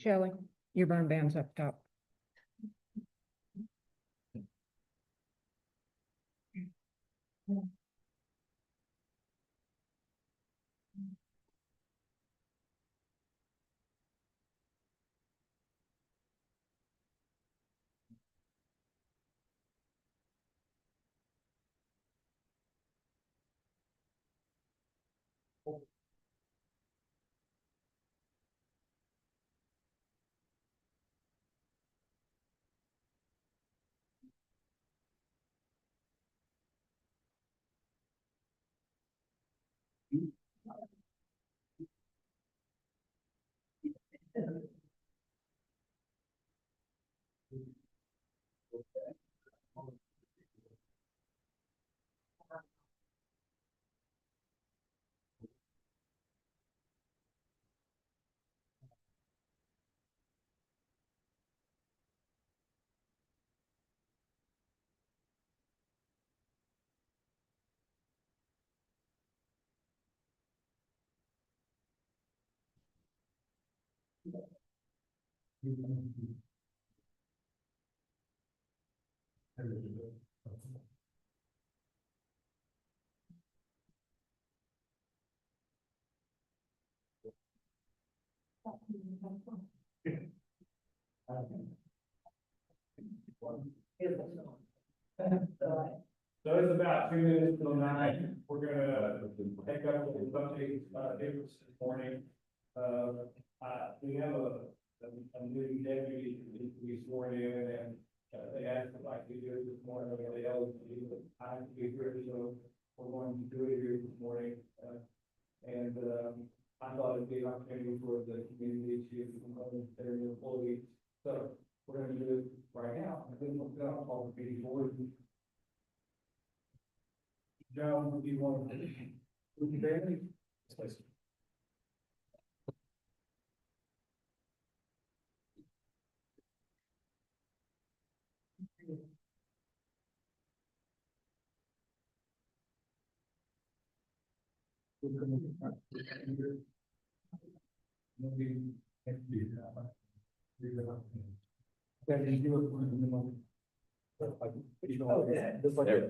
Shelley, your burn ban's up top. So it's about 2 minutes till 9. We're gonna take up with updates, difference this morning. We have a new deputy that needs to be sworn in, and they asked if I could do it this morning, but they eligible, but I have to be here, so we're going to do it here this morning. And I thought it'd be an opportunity for the community to promote their employees. So we're gonna do it right now. I think we'll go all the meeting board. John, would you want to? Would you bear me? Please.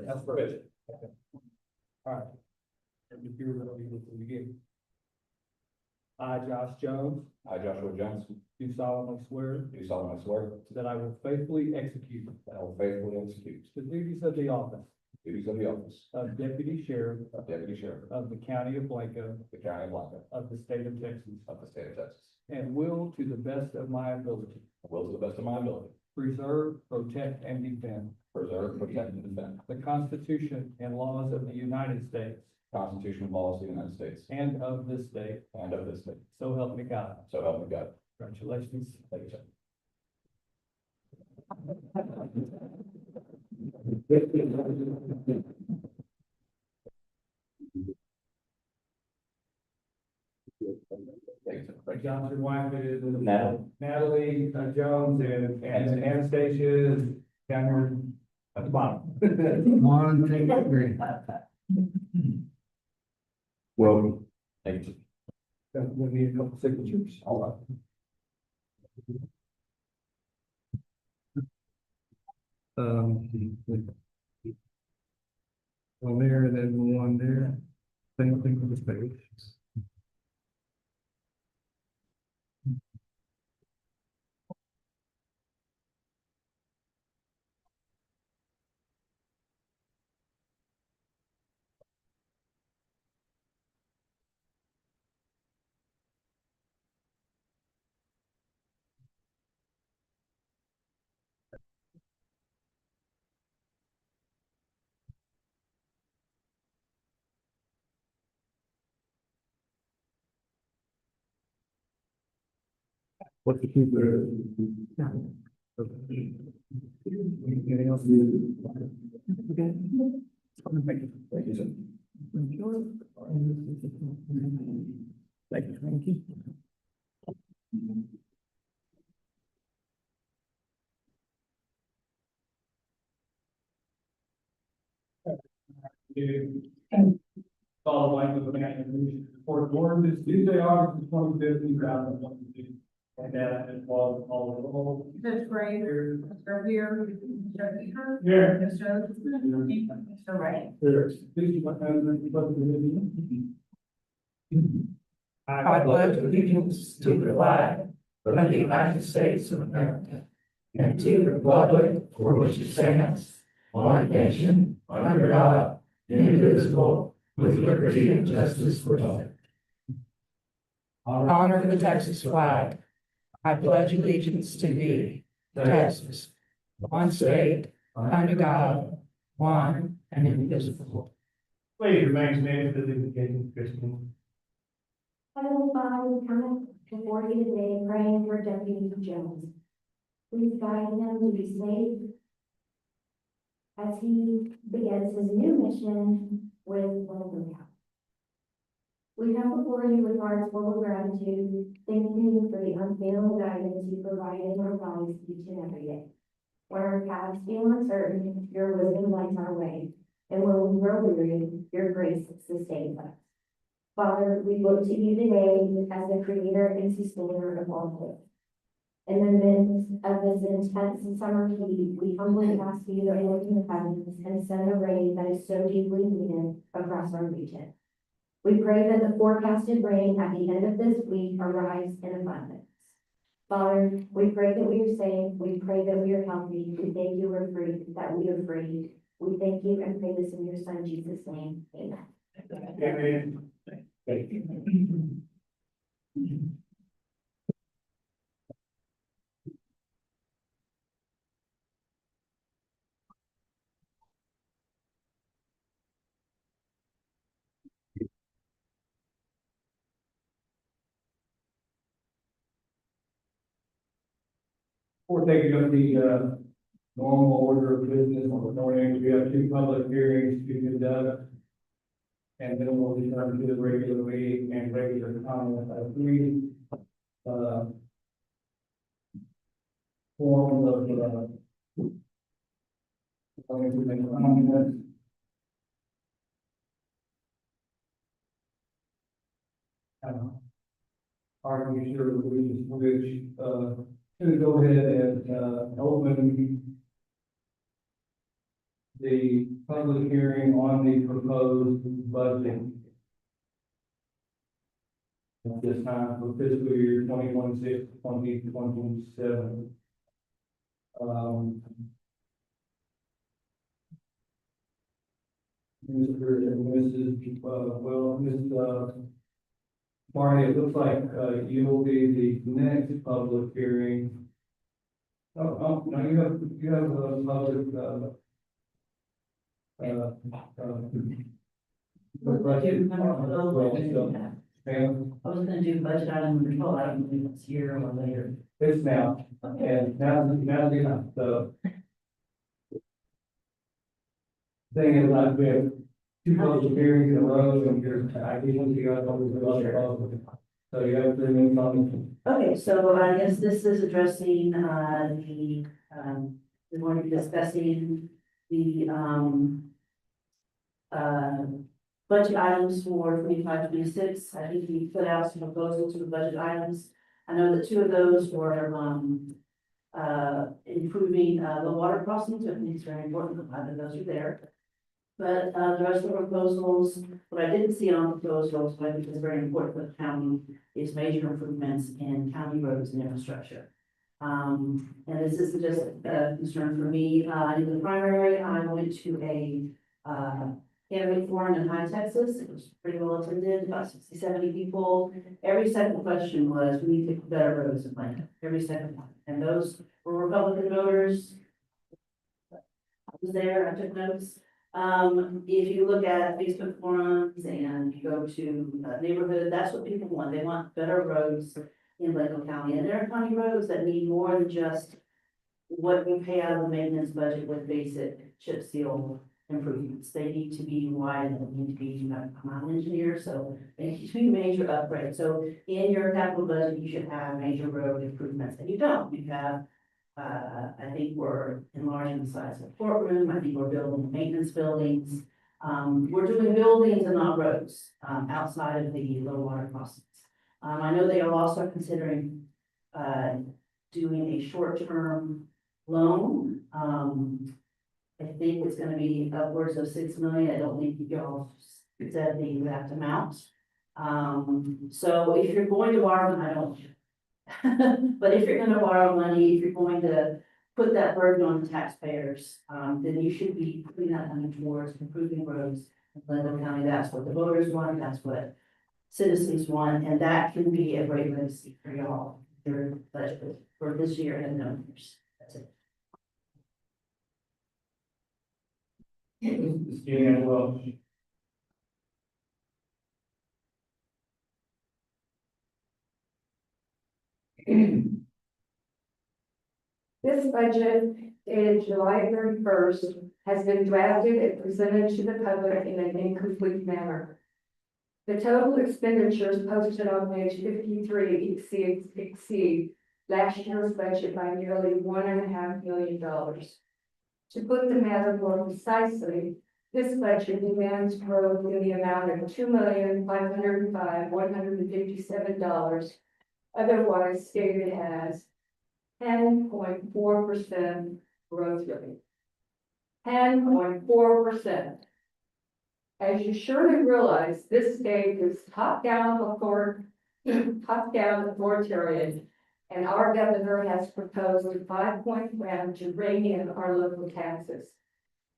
That's perfect. All right. If you're ready to begin. I, Josh Jones, I, Joshua Jones, do solemnly swear do solemnly swear that I will faithfully execute that I will faithfully execute the duties of the office the duties of the office of Deputy Sheriff of Deputy Sheriff of the County of Blanco of the County of Blanco of the State of Texas, of the State of Texas. and will, to the best of my ability, I will, to the best of my ability, preserve, protect, and defend preserve, protect, and defend the Constitution and laws of the United States the Constitution and laws of the United States and of this state. and of this state. So help me God. So help me God. Congratulations. Thank you, sir. Thank you, sir. John's wife is Natalie. Natalie Jones, and Anastasia is down here at the bottom. One, two, three. Welcome. Thank you. We need a couple signatures. All right. One there and then one there. Same thing with the space. What's the keeper? Anything else? Thank you, sir. Thank you. Follow the line of the county commission for the board this Tuesday, August 25th, 2022. And then all Mr. Gray, here. Mr. Weir, Mr. Beaver, Here. Mr. Mr. Ray. I pledge allegiance to the flag of the United States of America and to the republic for which it stands, one nation, under God, indivisible, with liberty and justice for all. Honor the Texas flag. I pledge allegiance to thee, Texas, one state, under God, one and indivisible. Please remain standing for the invocation, Christine. Heavenly Father, we come before you today praying for Deputy Jones. Please guide him to be safe as he begins his new mission with Wilbraham County. We come before you with hearts full of gratitude, thanking you for the unfailing guidance you provide in our lives each and every day. When our paths feel uncertain, your wisdom lights our way, and when we grow weary, your grace sustains us. Father, we look to you today as the creator and sustainer of all things. In the midst of this intense summer heat, we humbly ask you to open the heavens and send a rain that is so deeply needed across our region. We pray that the forecasted rain at the end of this week arrives in abundance. Father, we pray that we are safe. We pray that we are healthy. We thank you we're free, that we are free. We thank you and pray this in your son Jesus' name. Amen. Amen. Thank you. Before taking up the normal order of business on the morning, we have two public hearings to conduct. And then we'll return to the regular meeting and regular comment. Three forms of going to make comments. Are we sure which to go ahead and open the public hearing on the proposed budget at this time for fiscal year 2026-2027. Mr. and Mrs. Ms. Marty, it looks like you will be the next public hearing. No, you have a public I was gonna do budget item number 12, I don't believe it's here or later. It's now, and now the thing is, like, we have two public hearings in a row, and I think you got so you have 3 minutes on Okay, so I guess this is addressing, we're going to be discussing the, budget items for 25-26. I think we put out some proposals for the budget items. I know that 2 of those were, improving, the water crossings, I think it's very important, that those are there. But, the rest of the proposals, what I didn't see on the proposals, but I think is very important for the county, is major improvements in county roads and infrastructure. And this isn't just a concern for me. In the primary, I went to a, candidate forum in High Texas. It was pretty well attended, about 60, 70 people. Every second question was, we need to better roads in Atlanta. Every second one. And those were Republican voters. I was there, I took notes. If you look at Facebook forums and you go to a neighborhood, that's what people want. They want better roads in Lakeland County. And there are county roads that need more than just what we pay out of the maintenance budget with basic chip seal improvements. They need to be wide, and they need to be, I'm not an engineer, so they need to be major upgrades. So in your capital budget, you should have major road improvements, and you don't. You have, I think we're enlarging the size of the courtroom. I think we're building maintenance buildings. We're doing buildings and not roads, outside of the low water crossings. I know they are also considering doing a short-term loan. I think it's gonna be upwards of 6 million. I don't think y'all said the exact amount. So if you're going to borrow, I don't. But if you're gonna borrow money, if you're going to put that burden on the taxpayers, then you should be putting that money towards improving roads in Glendale County. That's what the voters want, that's what citizens want, and that can be a great legacy for y'all, your budget for this year and the years. That's it. Deanne Welch. This budget dated July 31st has been drafted and presented to the public in an incomplete manner. The total expenditures posted on page 53 exceed last year's budget by nearly $1.5 million. To put the matter more precisely, this budget demands growth in the amount of $2,505,157, otherwise stated as 10.4% growth rate. 10.4%. As you surely realize, this state is top-down authoritarian, and our governor has proposed a 5-point plan to rein in our local taxes.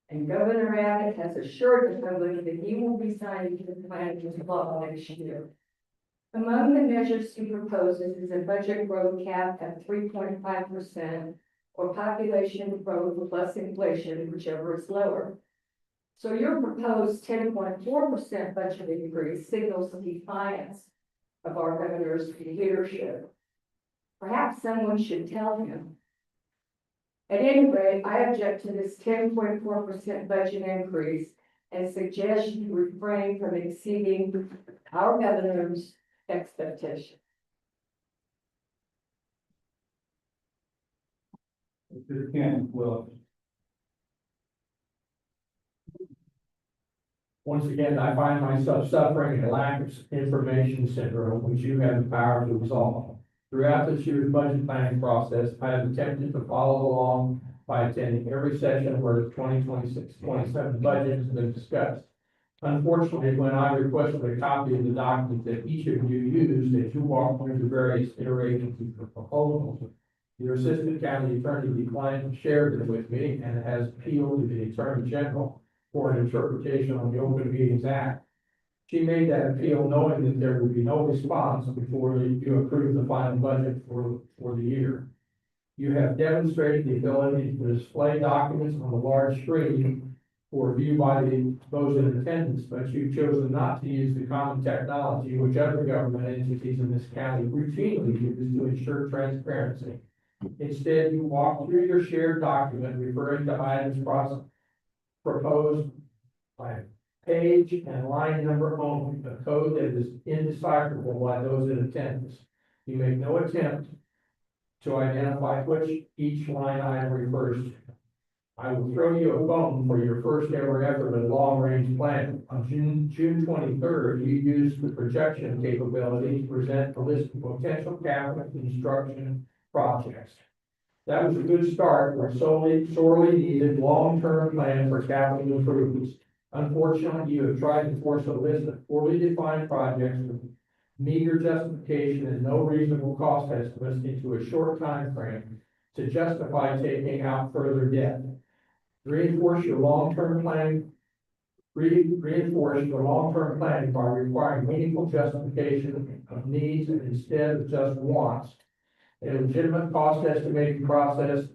And Governor Abbott has assured the public that he will be signing the plan into law next year. Among the measures he proposes is a budget growth cap at 3.5%, or population growth plus inflation, whichever is lower. So your proposed 10.4% budget increase signals defiance of our governor's leadership. Perhaps someone should tell him. At any rate, I object to this 10.4% budget increase and suggest you refrain from exceeding our governor's expectation. Mr. Ken Welch. Once again, I find myself suffering a lack of information syndrome, which you have the power to resolve. Throughout this year's budget planning process, I have attempted to follow along by attending every session where the 2026-27 budget has been discussed. Unfortunately, when I requested a copy of the document that each of you used as you walked through the various iterations of the proposals, your assistant county attorney declined to share them with me and has appealed to the Attorney General for an interpretation on the Open Meetings Act. She made that appeal knowing that there would be no response before you approve the final budget for the year. You have demonstrated the ability to display documents on a large screen for view by those in attendance, but you've chosen not to use the common technology which other government entities in this county routinely use to ensure transparency. Instead, you walk through your shared document referring to items proposed by page and line number only, a code that is indecipherable by those in attendance. You make no attempt to identify which each line item refers to. I will throw you a bone for your first ever effort at long-range planning. On June 23rd, you used the projection capability to present a list of potential capital construction projects. That was a good start for a sorely needed long-term plan for capital improvements. Unfortunately, you have tried to force a list of poorly defined projects with meager justification and no reasonable cost estimates into a short time frame to justify taking out further debt. Reinforce your long-term planning by requiring meaningful justification of needs instead of just wants, a legitimate cost estimating process,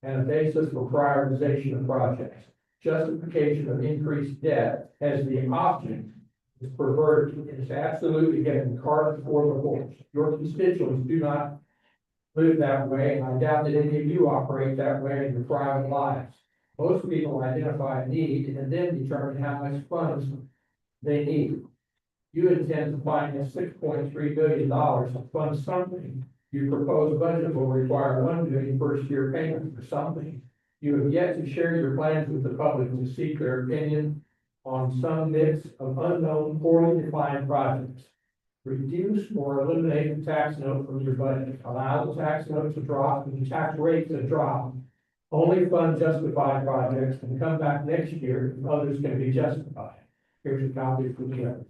and a basis for prioritization of projects. Justification of increased debt as the option is perverted. It is absolutely getting the cart before the horse. Your constituents do not live that way, and I doubt that any of you operate that way in your private lives. Most people identify a need and then determine how much funds they need. You intend to finance $6.3 billion to fund something. Your proposed budget will require $1 billion first-year payment for something. You have yet to share your plans with the public to seek their opinion on some mix of unknown, poorly defined projects. reduce or eliminate the tax note from your budget, allow the tax note to drop and the tax rate to drop. Only fund justified projects and come back next year if others can be justified. Here's a copy from the other.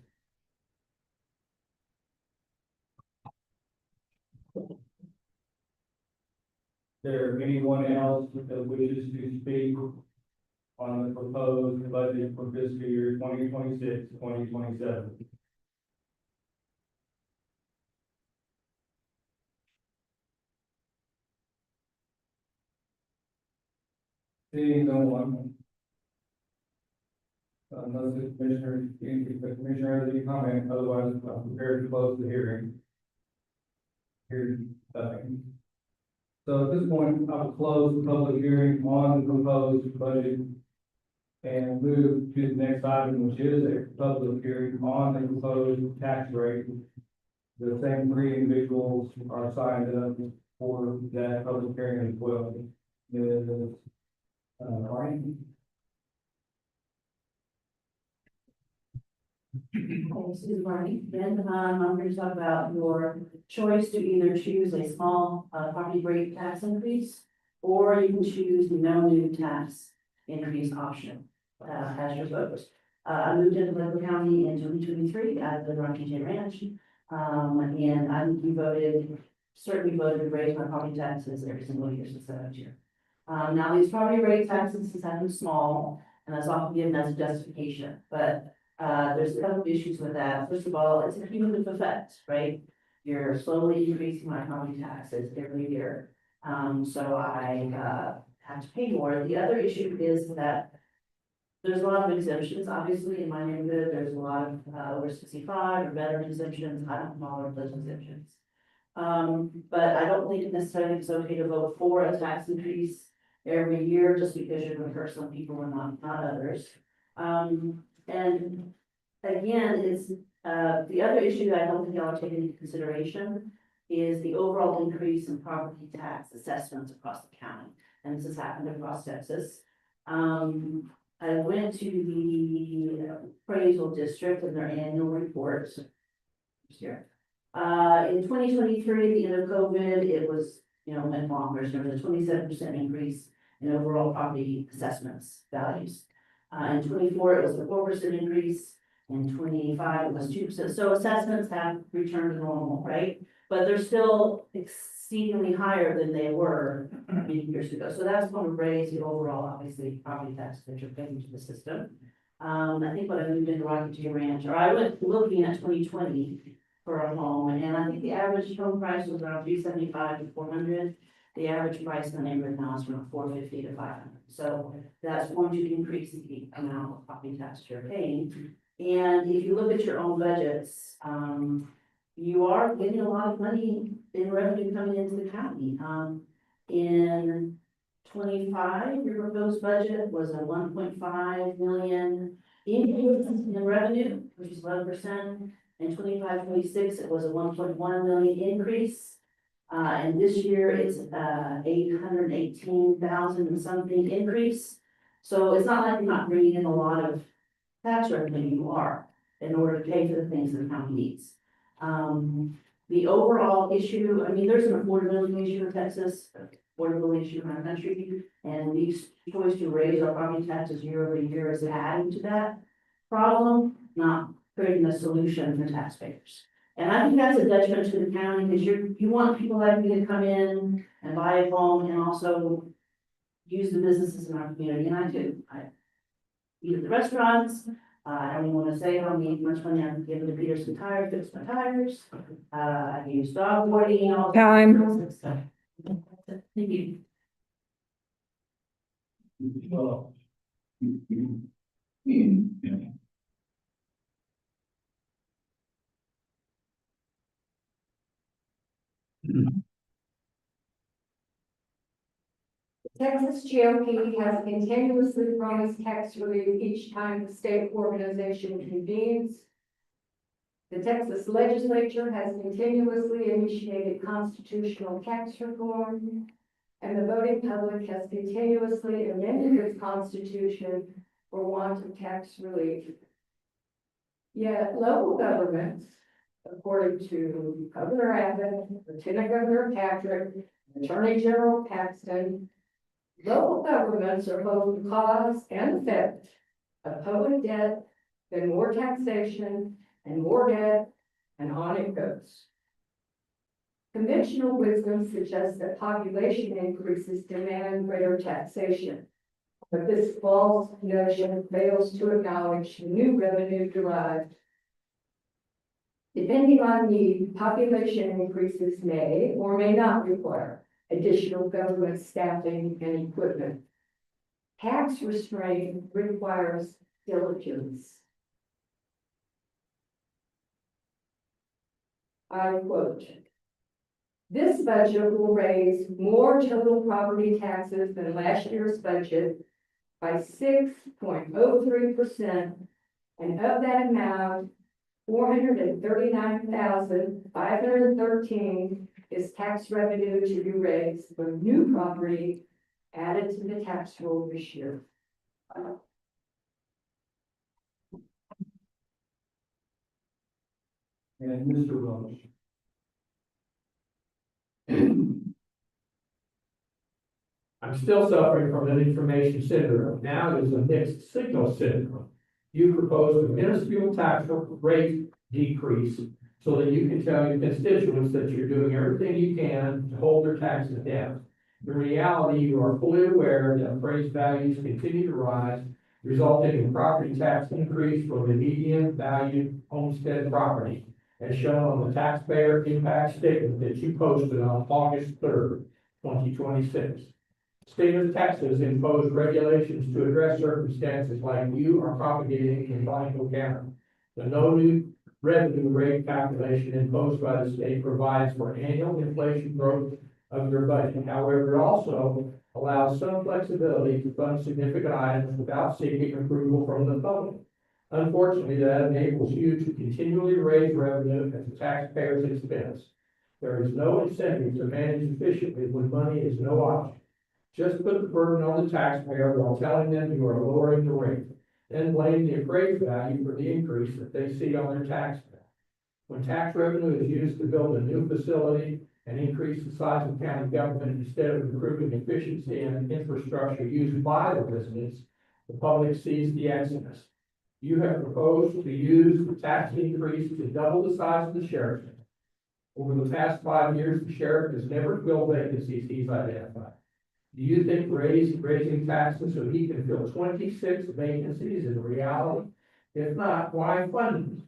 There anyone else that wishes to speak on the proposed budget for fiscal year 2026-2027? Seeing no one. Unless the commissioner has any comment, otherwise I'm prepared to close the hearing. Hearing nothing. So at this point, I will close the public hearing on the proposed budget and move to the next item, which is a public hearing on the proposed tax rate. The same three individuals are signed up for that public hearing as well. Ryan? This is Marty. Again, I'm here to talk about your choice to either choose a small property rate tax increase, or you can choose the no new tax increase option as your vote. I moved into Lakewood County in 2023 at the Rocky J Ranch, and we certainly voted to raise my property taxes every single year since that year. Now, these property rate taxes have been small, and that's often given as a justification, but there's a couple of issues with that. First of all, it's a cumulative effect, right? You're slowly increasing my property taxes every year. So I have to pay more. The other issue is that there's a lot of exemptions. Obviously, in my neighborhood, there's a lot of over 65 or veteran exemptions. I don't know all of those exemptions. But I don't think necessarily it's okay to vote for a tax increase every year just because you're going to hurt some people and not others. And again, it's the other issue that I don't think y'all are taking into consideration is the overall increase in property tax assessments across the county. And this has happened across Texas. I went to the appraisal district in their annual reports here. In 2023, at the end of COVID, it was, went bonkers. There was a 27% increase in overall property assessments values. In 24, it was a 4% increase. In 25, it was 2%. So assessments have returned to normal, right? But they're still exceedingly higher than they were many years ago. So that's going to raise the overall, obviously, property tax that you're paying to the system. I think when I moved into Rocky J Ranch, or I went looking at 2020 for a home, and I think the average home price was around $375 to $400. The average price in the neighborhood now is from $450 to $500. So that's going to increase the amount of property tax you're paying. And if you look at your own budgets, you are getting a lot of money in revenue coming into the county. In 25, your proposed budget was a 1.5 million increase in revenue, which is 11%. In 25-26, it was a 1.1 million increase. And this year it's 818,000 and something increase. So it's not like you're not bringing in a lot of tax revenue. You are, in order to pay for the things that the county needs. The overall issue, I mean, there's an affordability issue in Texas, affordability issue in our country, and these choice to raise our property taxes year over year is adding to that problem, not creating a solution for taxpayers. And I think that's a detriment to the county, because you want people like me to come in and buy a home and also use the businesses in our community, and I do. I eat at the restaurants. I don't even want to say how much money I'm giving to Peterson Tire, fix my tires. I use dog boarding, all Time. stuff. Thank you. Well, Texas GOP has continuously promised tax relief each time the state organization convenes. The Texas legislature has continuously initiated constitutional tax reform, and the voting public has continuously amended its constitution for want of tax relief. Yet local governments according to Governor Abbott, Lieutenant Governor Patrick, Attorney General Paxton, local governments are both the cause and effect of public debt, then more taxation and more debt, and on it goes. Conventional wisdom suggests that population increases demand greater taxation. But this false notion fails to acknowledge the new revenue derived. Depending on need, population increases may or may not require additional government staffing and equipment. Tax restraint requires diligence. I quote, "This budget will raise more total property taxes than last year's budget by 6.03%, and of that amount, 439,513 is tax revenue to be raised from new property added to the tax roll this year." And Mr. Welch. I'm still suffering from an information syndrome. Now it is a mixed signal syndrome. You propose a minuscule tax rate decrease so that you can tell your constituents that you're doing everything you can to hold their taxes down. In reality, you are fully aware that appraised values continue to rise, resulting in property tax increase for the median valued homestead property, as shown on the taxpayer impact statement that you posted on August 3rd, 2026. State of Texas imposed regulations to address circumstances like you are propagating in Blanco County. The no new revenue rate calculation imposed by the state provides for annual inflation growth of your budget. However, it also allows some flexibility to fund significant items without seeking approval from the public. Unfortunately, that enables you to continually raise revenue at the taxpayer's expense. There is no incentive to manage efficiently when money is no option. Just put the burden on the taxpayer while telling them you are lowering the rate. Then blame the appraised value for the increase that they see on their tax bill. When tax revenue is used to build a new facility and increase the size of county government instead of improving efficiency and infrastructure used by the residents, the public sees the exodus. You have proposed to use the tax increase to double the size of the sheriff's. Over the past 5 years, the sheriff has never filled vacancies he's identified. Do you think raising taxes so he can fill 26 vacancies is reality? If not, why fund them?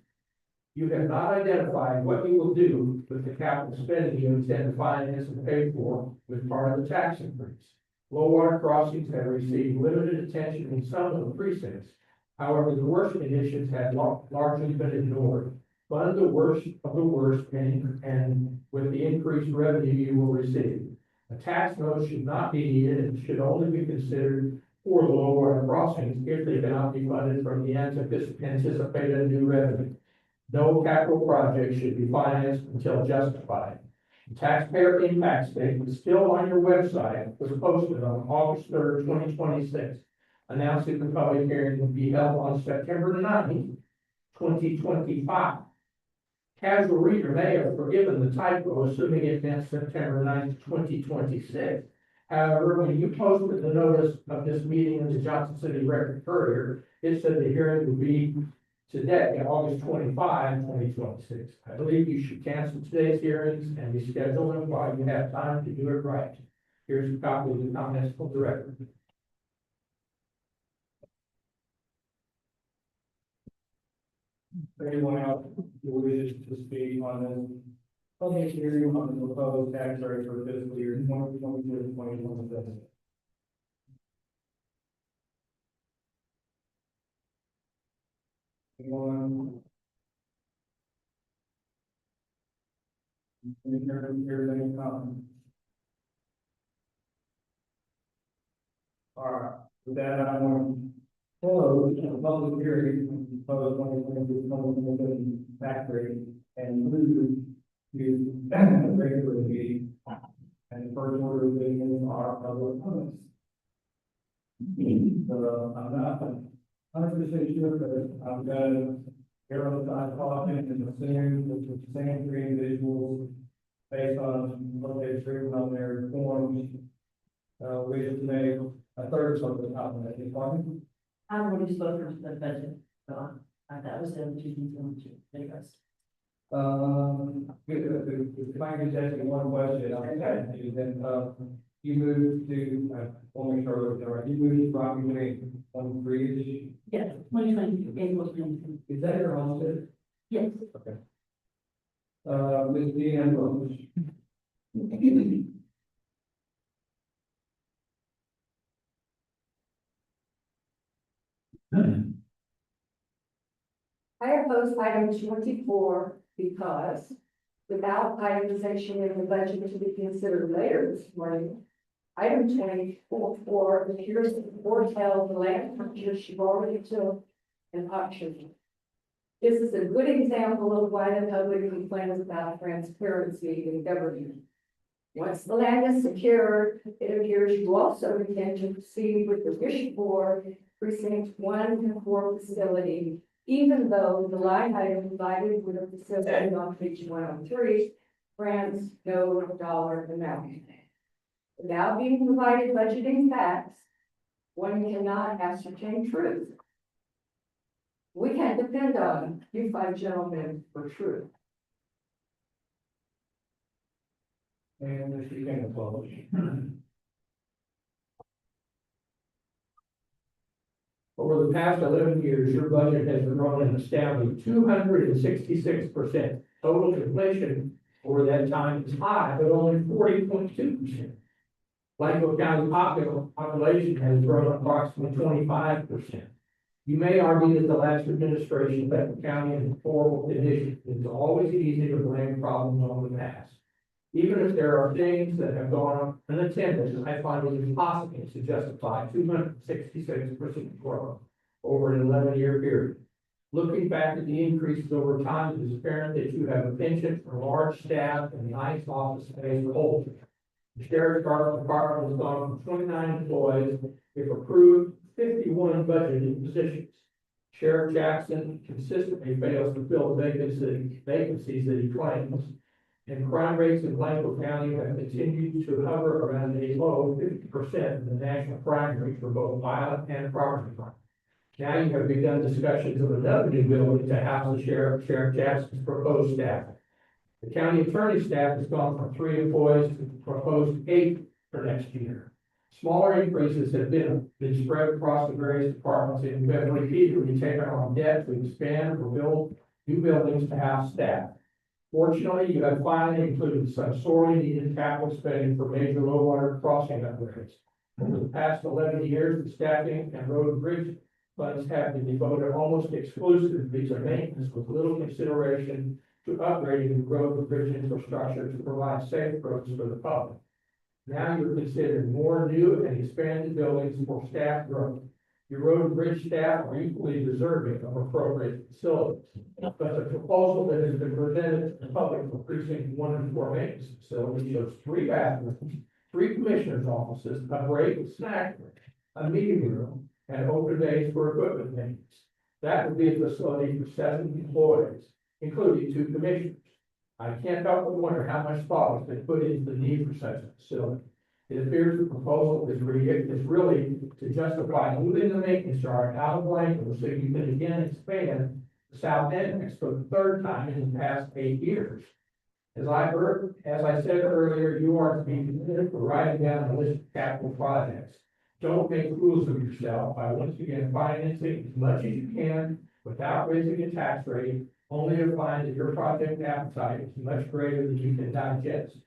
You have not identified what you will do with the capital spending you intend to finance and pay for with part of the tax increase. Low water crossings have received limited attention in some of the precincts. However, the worst conditions have largely been ignored. Fund the worst of the worst and with the increased revenue you will receive. A tax note should not be needed and should only be considered for the low water crossings if they cannot be funded from the anticipated new revenue. No capital project should be financed until justified. The taxpayer impact statement still on your website was posted on August 3rd, 2026, announcing the public hearing will be held on September 9th, 2025. Casual reader may have forgiven the typo, assuming it meant September 9th, 2026. However, when you posted the notice of this meeting in the Johnson City Record Courier, it said the hearing would be today, August 25, 2026. I believe you should cancel today's hearings and reschedule them while you have time to do it right. Here's a copy of the comments for the record. Anyone else who wishes to speak on this public hearing on the proposed tax rate for fiscal year 2022-2027? Anyone? Here's any comment? All right, with that, I want to close the public hearing on the proposed 2022-2027 tax rate and move to regular meeting. And the first order of business are public comments. So I'm not 100% sure, but I'm gonna here on the side talking and assume that the same three individuals, based on what they've written on their forms, we just made a third of the top of that, is fine. I've already spoken to the budget, so that was the other two things I wanted to discuss. If I could just ask you one question, you moved to, let me start with, all right, you moved to Rocky Lake on Bridge. Yes, 2020, April 2020. Is that your homestead? Yes. Ms. Deanne Rose. I oppose item 24 because without itemization in the budget to be considered later this morning, item 24 appears to foretell the land purchase you already took an option. This is a good example of why the public complains about transparency in government. Once the land is secured, it appears you also intend to proceed with the wish for precinct 1 and 4 facility, even though the line item provided with the facility on page 103 grants no dollar amount. Without being provided budgeting facts, one cannot ascertain truth. We can't depend on you five gentlemen for truth. And Mr. King, close. Over the past 11 years, your budget has grown an astounding 266%. Total inflation over that time is high, but only 40.2%. Blanco County population has grown approximately 25%. You may argue that the last administration left the county in horrible condition. It's always easy to blame problems on the past. Even if there are things that have gone unattended, I find it impossible to justify 266% growth over an 11-year period. Looking back at the increases over time, it is apparent that you have a penchant for large staff and the ICE office space holds. The sheriff's department has gone from 29 employees, if approved, 51 budgeted positions. Sheriff Jackson consistently fails to fill the vacancies that he claims, and crime rates in Blanco County have continued to hover around a low 50% of the national crime rate for both violent and property crime. Now you have begun discussions of another new building to house the Sheriff Jackson's proposed staff. The county attorney staff has gone from 3 employees to the proposed 8 for next year. Smaller increases have been spread across the various departments, and we have repeatedly taken on debt to expand or build new buildings to house staff. Fortunately, you have finally included some sorely needed capital spending for major low water crossing upgrades. Over the past 11 years, the staffing and road and bridge funds have been devoted almost exclusively to maintenance with little consideration to upgrading the road and bridge infrastructure to provide safe roads for the public. Now you're considering more new and expanded buildings for staff growth. Your road and bridge staff are equally deserving of appropriate facilities. But the proposal that has been presented to the public for precinct 1 and 4 maintenance facility shows 3 bathrooms, 3 commissioners' offices, a break and snack room, a meeting room, and open days for equipment maintenance. That would be a facility for 7 employees, including 2 commissioners. I can't help but wonder how much thought has been put into the need for such a facility. It appears the proposal is really to justify moving the maintenance yard out of Blanco so you can again expand the South Annex for the 3rd time in the past 8 years. As I said earlier, you are to be considered for writing down a list of capital projects. Don't make fools of yourself by once again financing as much as you can without raising a tax rate, only to find that your project appetite is much greater than you can digest.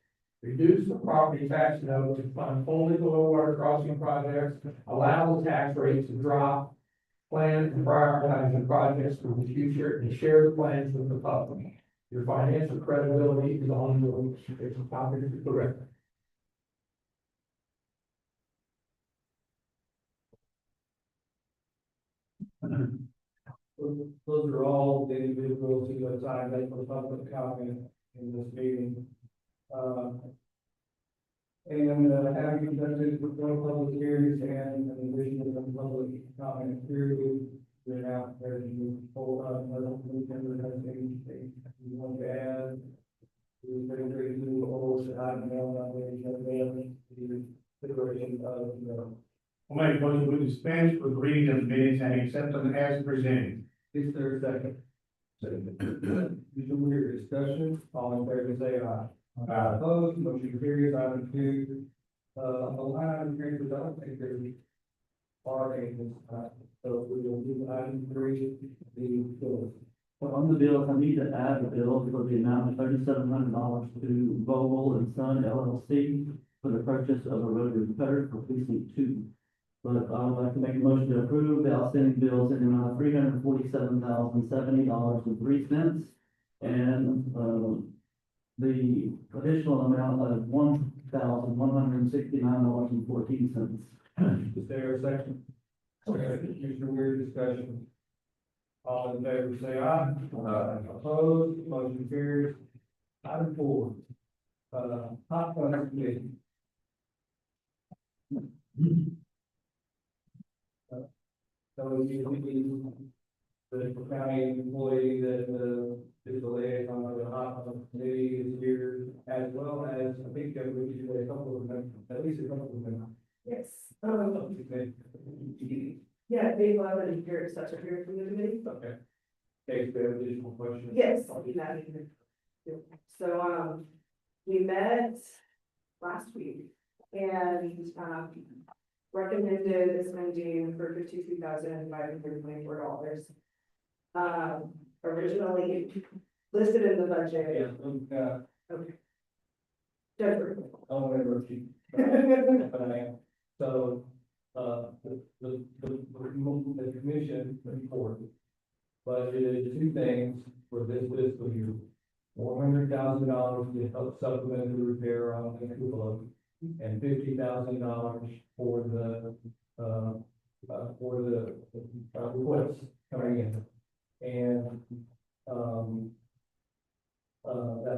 Reduce the property tax note to fund only the low water crossing projects, allow the tax rates to drop, plan and prioritize your projects for the future, and share the plans with the public. Your financial credibility is on the line. It's a topic to the record. Those are all the individuals who have signed up for public comment in this meeting. Having conducted no public hearings and an additional public comment period, We're out there to pull up, you want to add. We very, very new goals, I don't know, consideration of, I'll make a motion to dispense with reading of the minutes and accept them as presented. is there a second? Your discussion, all in favor, say aye. Opposed, motion carries, item two, line carries, I don't think there's. So we will do item three, the bills. So on the bills, I need to add the bill for the amount of $3,700 to Vogel and Son LLC for the purchase of a rotary cutter for precinct 2. But I would like to make a motion to approve the outstanding bills in the amount of $347,070.03 and the additional amount of $1,169.14. Is there a second? Commissioner Weir, discussion. All in favor, say aye. Opposed, motion carries. Item four, hot fund committee. So you, the county employee that, is the liaison of the hot fund committee is here, as well as, I think that we should have a couple of them, at least a couple of them. Yes. Okay. Yeah, Dave Love and Garrett Such are here from the committee. Okay. Case, we have additional questions? Yes, I'll be that even. So, we met last week and, recommended spending for $52,524. Originally listed in the budget. Yeah, Okay. Jennifer. I want to interrupt you. But I am. So, the commission report budgeted two things for this fiscal year. $100,000 to help supplement the repair on the cupola, and $50,000 for the requests coming in. And,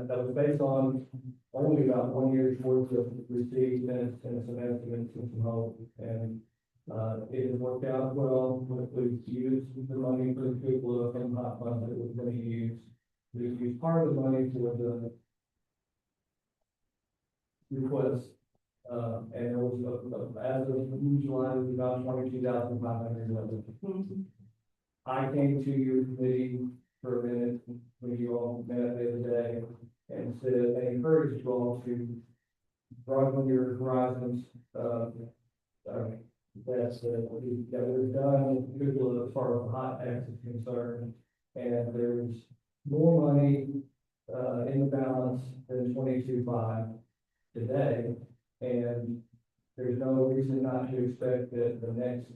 that was based on only about 1 year's worth of receipts and some estimates and some hope. And, it has worked out well. We've used the money for the cupola from hot funds that we're going to use. We've used part of the money for the request. And there was, as of July, it was about 22,511. I came to your committee for a minute when you all met the other day and said, I encouraged you all to broaden your horizons. That's, that was done with Google as far as the hot tax is concerned. And there's more money, in the balance than 22.5 today. And there's no reason not to expect that the next,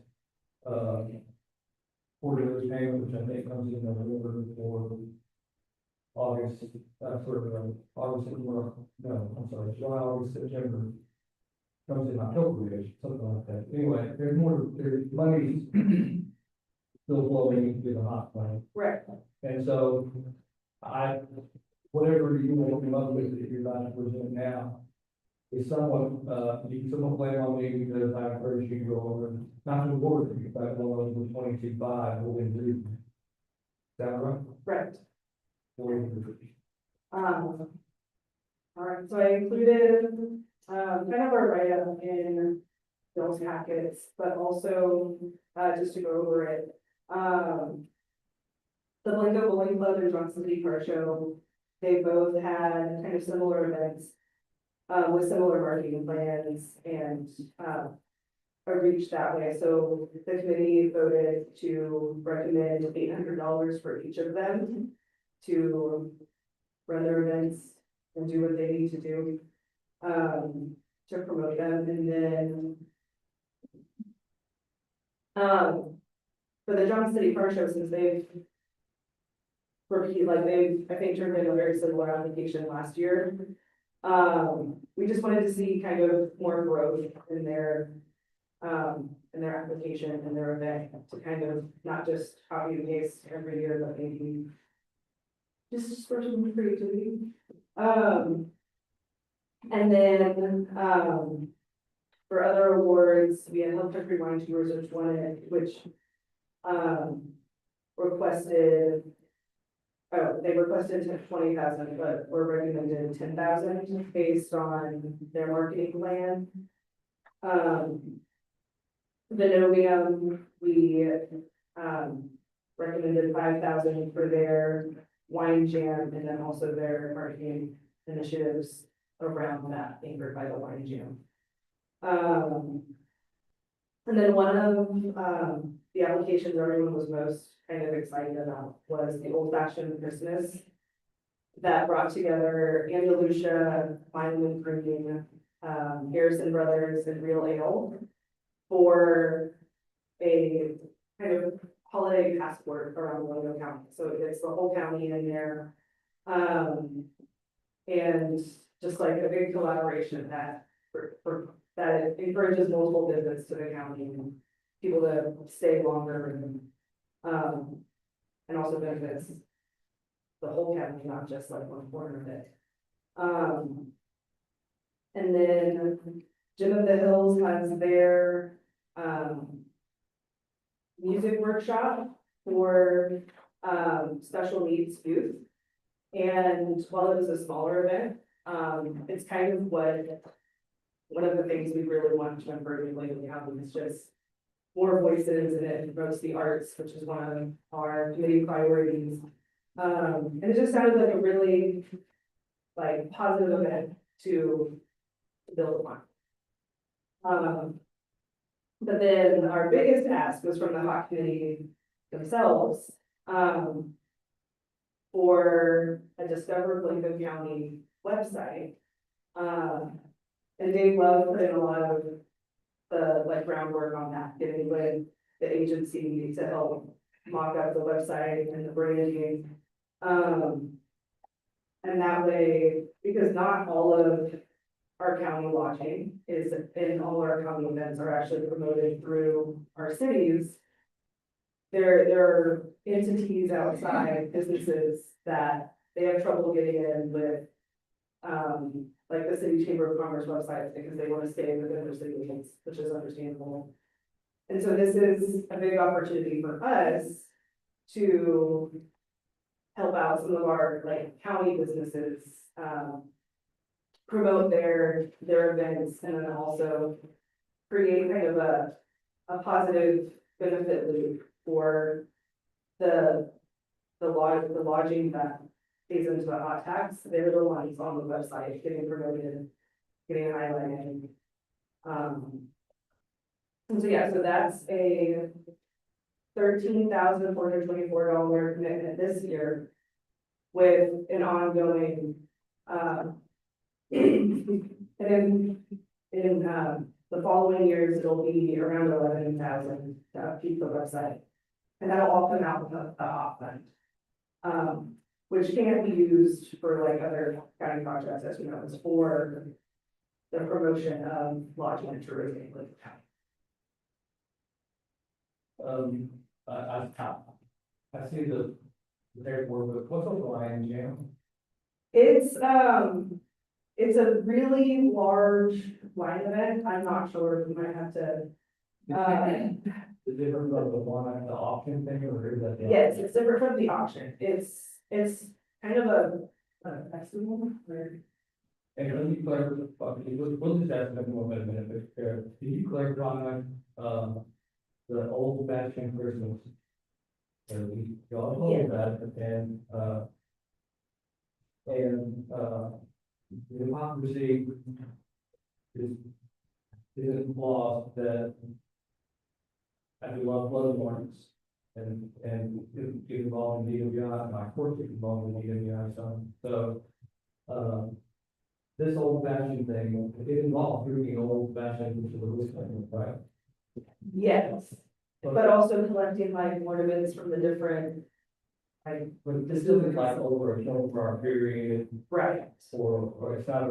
quarterly payment, which I think comes in November for August, August, no, I'm sorry, July, August, September, comes in October, something like that. Anyway, there's money still flowing into the hot fund. Right. And so whatever you want to come up with, if you're about to present now, is somewhat, you can somewhat blame on me because I encourage you to go over, not to work, but go over the 22.5, what we do. Is that right? Right. Or- All right, so I included, kind of a write-up in Bill's packets, but also, just to go over it. The Blanco Bowling Club and Johnson City Car Show, they both had kind of similar events, with similar marketing plans and, a reach that way. So the committee voted to recommend $800 for each of them to run their events and do what they need to do, to promote them. And then, for the Johnson City Car Show, since they've I think turned in a very similar application last year. We just wanted to see kind of more growth in their application and their event to kind of not just copy and paste every year, but maybe just for some creativity. And then, for other awards, we had Help Country Wine Tours, which requested. Oh, they requested 20,000, but we're recommending 10,000 based on their marketing plan. Venovium, we, recommended 5,000 for their wine jam and then also their marketing initiatives around that anchored by the wine jam. And then one of, the applications everyone was most kind of excited about was the Old Fashioned Christmas that brought together Andalusia, Vineland Printing, Harrison Brothers, and Real Ale for a kind of holiday passport around Logan County. So it gets the whole county in there. And just like a big collaboration that that encourages multiple visits to the county and people to stay longer and also benefits the whole county, not just like one corner of it. And then Jim of the Hills has their music workshop for special needs youth. And while it was a smaller event, it's kind of one of the things we really want to improve in Lakeland County is just more voices, and it promotes the arts, which is one of our committee priorities. And it just sounded like a really like positive event to build upon. But then our biggest ask was from the Hawk Committee themselves, for a Discover Lincoln County website. And Dave Love put in a lot of the like groundwork on that, getting with the agency to help mock up the website and the branding. And that way, because not all of our county lodging is, and all our county events are actually promoted through our cities. There are entities outside, businesses that they have trouble getting in with, like the City Chamber of Commerce websites, because they want to stay within their city limits, which is understandable. And so this is a big opportunity for us to help out some of our like county businesses, promote their events, and then also create kind of a positive benefit loop for the lodging that pays into the hot tax. They're the ones on the website getting promoted, getting highlighted. And so yeah, so that's a $13,424 commitment this year with an ongoing, and in the following years, it'll be around 11,000 to upkeep the website. And that'll all come out of the hot fund, which can't be used for like other county projects, as we know, it's for the promotion of lodging and tourism in Lincoln County. I see the airport, but what's on the Lion Jam? It's a really large wine event. I'm not sure, we might have to. Is it different from the one at the auction thing, or is that? Yes, it's different from the auction. It's kind of a festival where. And let me clarify, we'll just ask them one minute, but can you clarify, the old fashioned Christmas? We all know that, and the hypocrisy is a law that I do love blood warrants and get involved in DWI, my court get involved in DWI, so this old fashioned thing, it involves drinking old fashioned, which is a risk thing, right? Yes, but also collecting like ornaments from the different, like, But this isn't like over a 24-hour period, right. or it's not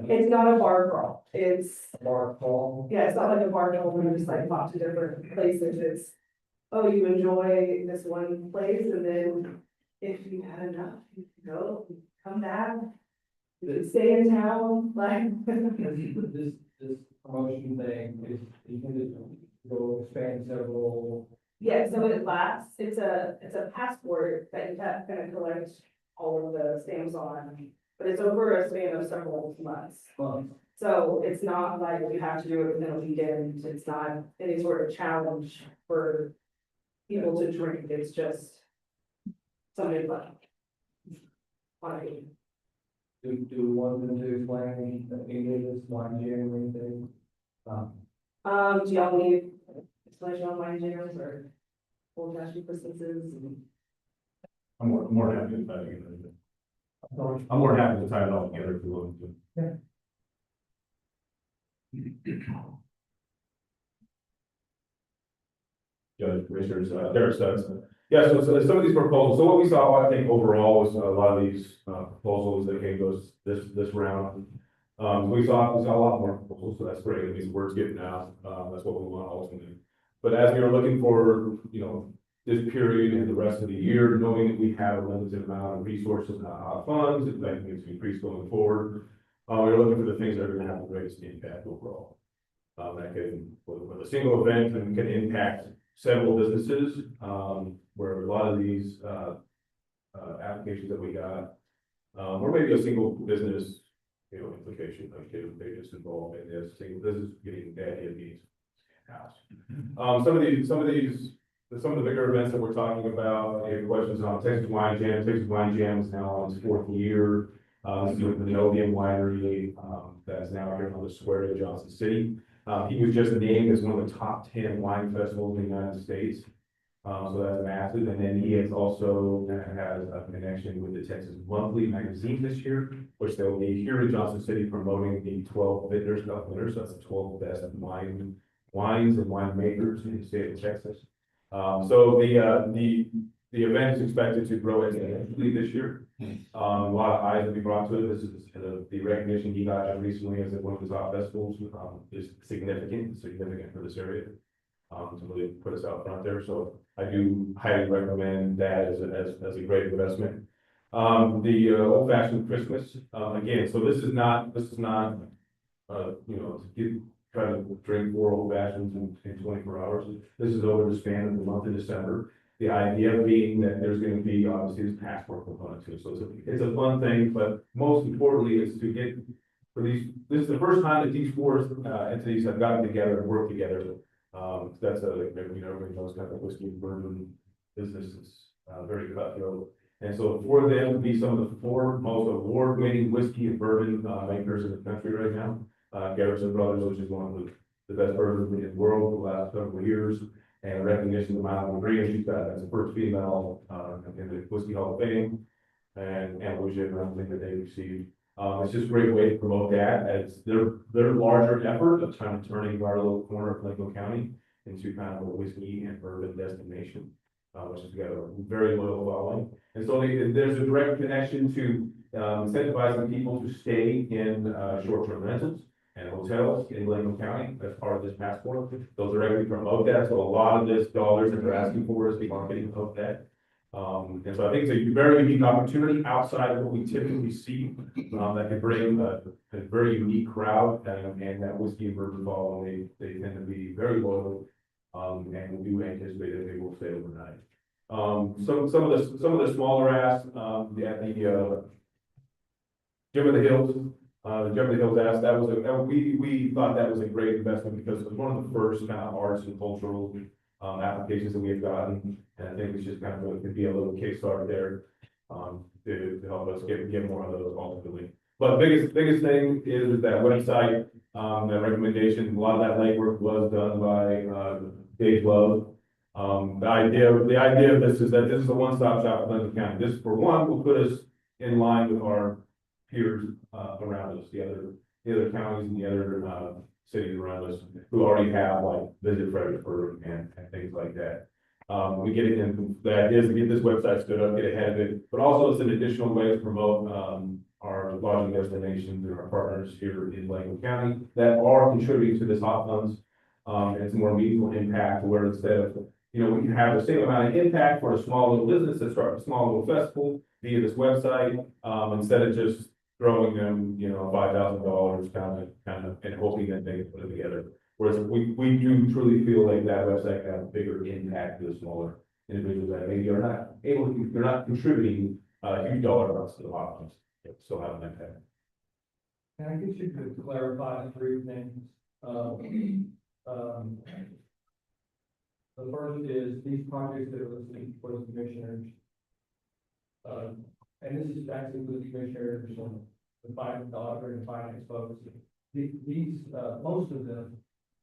It's not a bar crawl. It's, a bar crawl. yeah, it's not like a bar crawl where you just like pop to different places. It's, oh, you enjoy this one place, and then if you've had enough, you can go, come back. You can stay in town, like. This promotion thing is, you can just go expand several. Yeah, so it lasts, it's a that gonna collect all of the stamps on, but it's over a span of several months. So it's not like you have to do it within a weekend, it's not any sort of challenge for people to drink, it's just something fun. On a weekend. Do we want them to explain any of this wine jam or anything? Do y'all need explanation on wine jams or old fashioned Christmases? I'm more than happy to tie it together. I'm more than happy to tie it all together if you want to. Judge, Commissioners, Derek Stutz. Yeah, so some of these proposals, so what we saw, I think overall was a lot of these proposals that came to us this round. We saw a lot more proposals, so that's great. It means word's getting out. That's what we want ultimately. But as we are looking for, this period and the rest of the year, knowing that we have a limited amount of resources, funds, expecting it to increase going forward, we're looking for the things that are gonna have the greatest impact overall. That can, with a single event, can impact several businesses, where a lot of these, applications that we got, or maybe a single business, implication, like they just involved in this single business getting bad needs house. Some of the bigger events that we're talking about, I have questions on Texas Wine Jam. Texas Wine Jam is now on its 4th year. This is with the Novium Winery, that's now here on the square in Johnson City. He was just named as one of the top 10 wine festivals in the United States. So that's massive. And then he has also has a connection with the Texas Monthly magazine this year, which they'll be here in Johnson City promoting the 12 Vintners Cup winners. That's the 12 best wines and winemakers in the state of Texas. So the event is expected to grow exponentially this year. A lot of eyes will be brought to it. This is the recognition he got just recently as one of the top festivals is significant for this area. To really put us out front there. So I do highly recommend that as a great investment. The old fashioned Christmas, again, so this is not, try to drink 4 old fashions in 24 hours. This is over the span of the month of December. The idea being that there's going to be obviously this passport component too. So it's a fun thing, but most importantly is to get for these, this is the first time that these 4 entities have gotten together and worked together. That's everybody knows kind of whiskey and bourbon business is very cutthroat. And so for them to be some of the 4 most award-winning whiskey and bourbon makers in the country right now, Garrison Brothers, which is one of the best bourbons in the world for the last several years, and recognition of Mile Green, she's got as the first female in the Whiskey Hall of Fame, and Lucia, another thing that they received. It's just a great way to promote that as their larger effort of kind of turning our little corner of Lakeland County into kind of a whiskey and bourbon destination, which has got a very loyal following. And so there's a direct connection to incentivizing people to stay in short-term rentals and hotels in Lakeland County as part of this passport. They'll directly promote that. So a lot of this dollars that they're asking for is the marketing of that. And so I think it's a very unique opportunity outside of what we typically see that can bring a very unique crowd and that whiskey and bourbon following. They tend to be very loyal and we do anticipate that they will stay overnight. Some of the smaller asks at the Gem of the Hills. The Gem of the Hills asked, we thought that was a great investment because it was one of the first kind of arts and cultural applications that we have gotten. And I think it's just kind of it could be a little kickstart there to help us get more of those ultimately. But biggest thing is that website, that recommendation, a lot of that legwork was done by Dave Love. The idea of this is that this is a one-stop shop for Lakeland County. This, for one, will put us in line with our peers around us, the other counties and the other cities around us who already have like Visit Fredericksburg and things like that. We get it in, the idea is to get this website stood up, get ahead of it, but also it's an additional way to promote our lodging destinations and our partners here in Lakeland County that are contributing to this hot funds. And it's a more meaningful impact where instead of, we can have the same amount of impact for a small little business that starts a small little festival via this website, instead of just throwing them, $5,000 kind of, and hoping that they can put it together. Whereas we do truly feel like that website can have a bigger impact to the smaller individuals that maybe are not able to, they're not contributing, huge dollar amounts to the hot funds, still have an impact. And I guess you could clarify three things. The first is these projects that are listed for the commissioners. And this is actually for the commissioners, the finance auditor and finance folks. These, most of them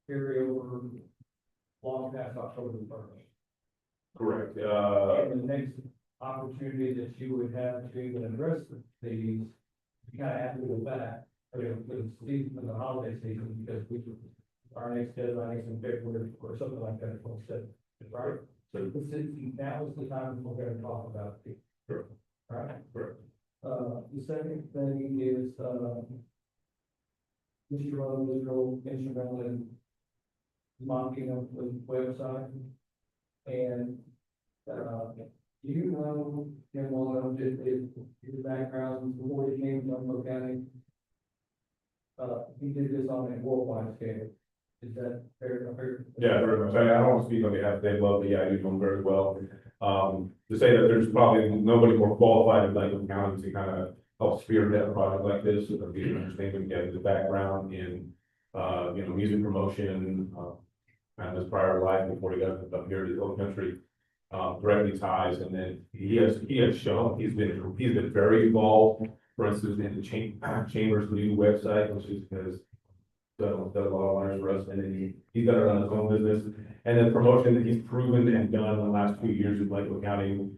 carry over long past October the first. Correct, And the next opportunity that you would have to even address these, you kind of have to go back for the season, for the holiday season, because our next deadline is in February or something like that, right? So now is the time we're going to talk about it. Sure. Right? Correct. The second thing is, Mr. Rose was real instrumental in mocking up the website. And, do you know, Jim Waldo, did his background before he came to Humboldt County? He did this on a worldwide scale. Is that fair? Yeah, very much. I don't want to speak on behalf of Dave Lovely, yeah, I do know him very well. To say that there's probably nobody more qualified in Lakeland County to kind of help spearhead a project like this, so that we can understand and get the background in, music promotion, kind of his prior life before he got up here to the old country, directly ties, and then he has shown, he's been very involved, for instance, in the Chamber's new website, which has done a lot of honors for us, and then he's done it on his own business, and then promotion that he's proven and done in the last 2 years in Lakeland County,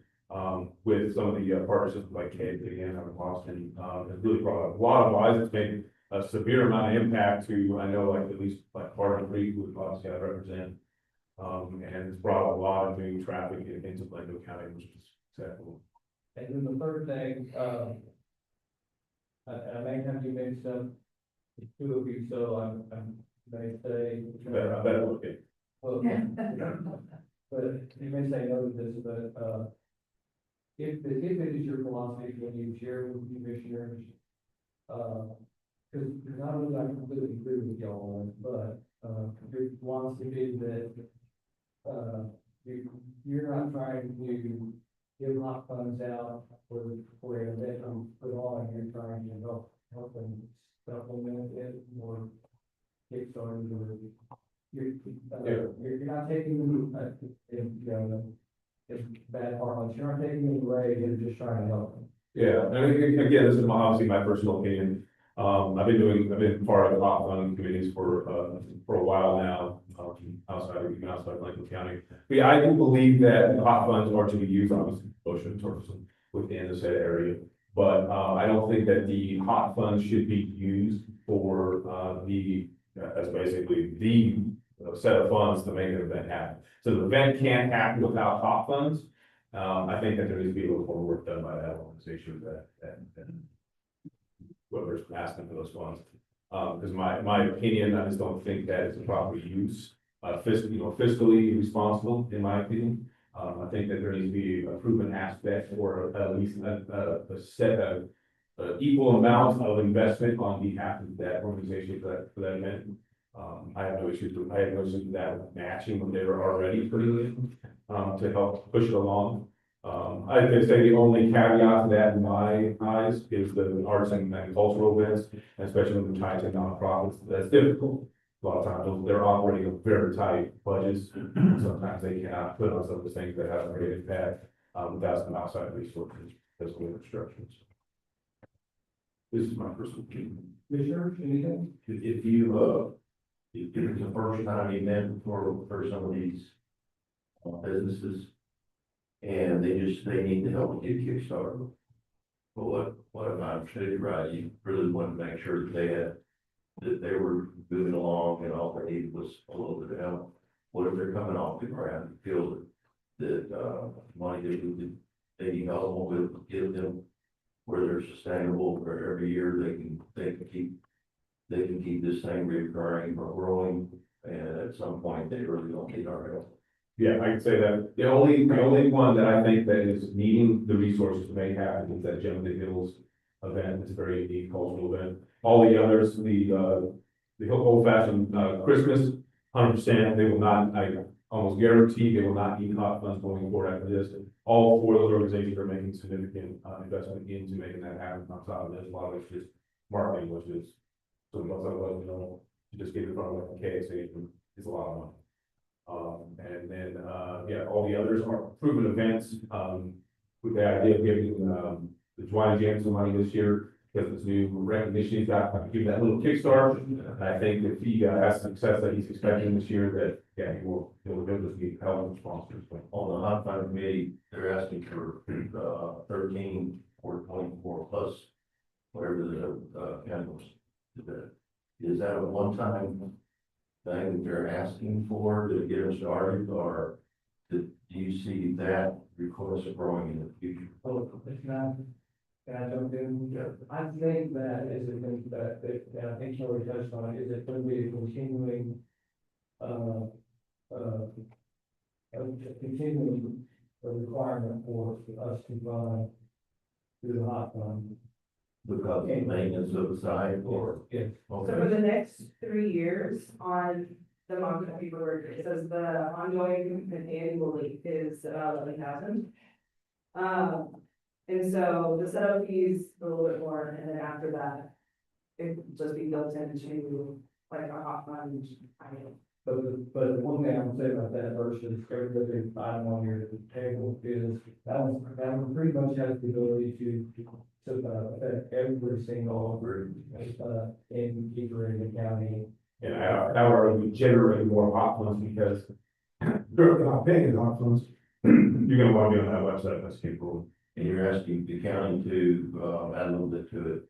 with some of the partnerships like KFC and out of Boston, has really brought a lot of eyes. It's made a severe amount of impact to, I know, like at least like Barton Creek, who obviously I represent, and it's brought a lot of new traffic into Lakeland County, which is acceptable. And then the third thing, I may have you mixed up, the two of you, so I may say. Better look at. Well, but you may say no to this, but, if it is your philosophy when you share with the commissioners, because not only I completely agree with y'all, but, your philosophy is that, you're not trying to give hot funds out for an event you put on, you're trying to help them supplement it or kickstart it, or you're not taking them, it's bad parlance, you're not taking them away, you're just trying to help them. Yeah, and again, this is obviously my personal opinion. I've been part of the hot fund committees for a while now, outside of Lakeland County. But yeah, I do believe that the hot funds are to be used, obviously, ocean tourism within the said area. But, I don't think that the hot funds should be used for, as basically the set of funds to make an event happen. So the event can't happen without hot funds. I think that there needs to be a little more work done by that organization that whoever's asking for those funds. Because my opinion, I just don't think that it's a proper use, fiscally responsible, in my opinion. I think that there needs to be a proven aspect or at least a set of equal amount of investment on behalf of that organization for that event. I have no issues with that matching what they were already putting in, to help push it along. I'd say the only caveat to that in my eyes is the arts and cultural events, especially when they're tied to nonprofits. That's difficult. A lot of times they're operating with very tight budgets. Sometimes they cannot put on some of the things that have a great impact, without some outside resources, physical infrastructures. This is my personal opinion. Commissioner, anything? If it's the first time you met for some of these businesses, and they need the help to get kickstarted. But what if I understood you right, you really wanted to make sure that they were moving along and all they needed was a little bit of help. What if they're coming off the ground and feel that money they need help, will give them where they're sustainable, where every year they can keep this thing recurring or growing, and at some point they really don't need our help. Yeah, I can say that. The only one that I think that is needing the resources to make happen is that Gem Hills event. It's a very unique cultural event. All the others, the old fashioned Christmas, 100%, they will not, almost guaranteed they will not need hot funds going forward after this. All four of those organizations are making significant, investment into making that happen. On top of this, a lot of it's just marketing, which is, so most of us, you know, you just get in front of like a KSA, it's a lot of money. And then, yeah, all the others are proven events, with the idea of giving, the Dwayne James some money this year, because it's new recognition, he's got, give that little kickstart. And I think if he has success that he's expecting this year, that, yeah, he'll eventually be held as sponsors. On the hot fund committee, they're asking for, 13 or 24 plus, whatever the, chemicals. Is that a one-time thing that they're asking for to get them started, or do you see that request growing in the future? Oh, it's not, and I don't do, I think that is a thing that I think Shirley touched on, is it going to be a continuing, continuing requirement for us to run through the hot fund. Because of maintenance of the site, or? Yes. So for the next 3 years on the Montgomery paperwork, it says the ongoing and annually is about 11,000. And so the setup fees a little bit more, and then after that, it would just be built into like a hot fund. But the one thing I would say about that versus every item on your table is that one pretty much has the ability to affect every single in the county. And however, we generate more hot funds because they're not paying the hot funds. You're gonna want to be on that website, that's capable. And you're asking the county to, add a little bit to it,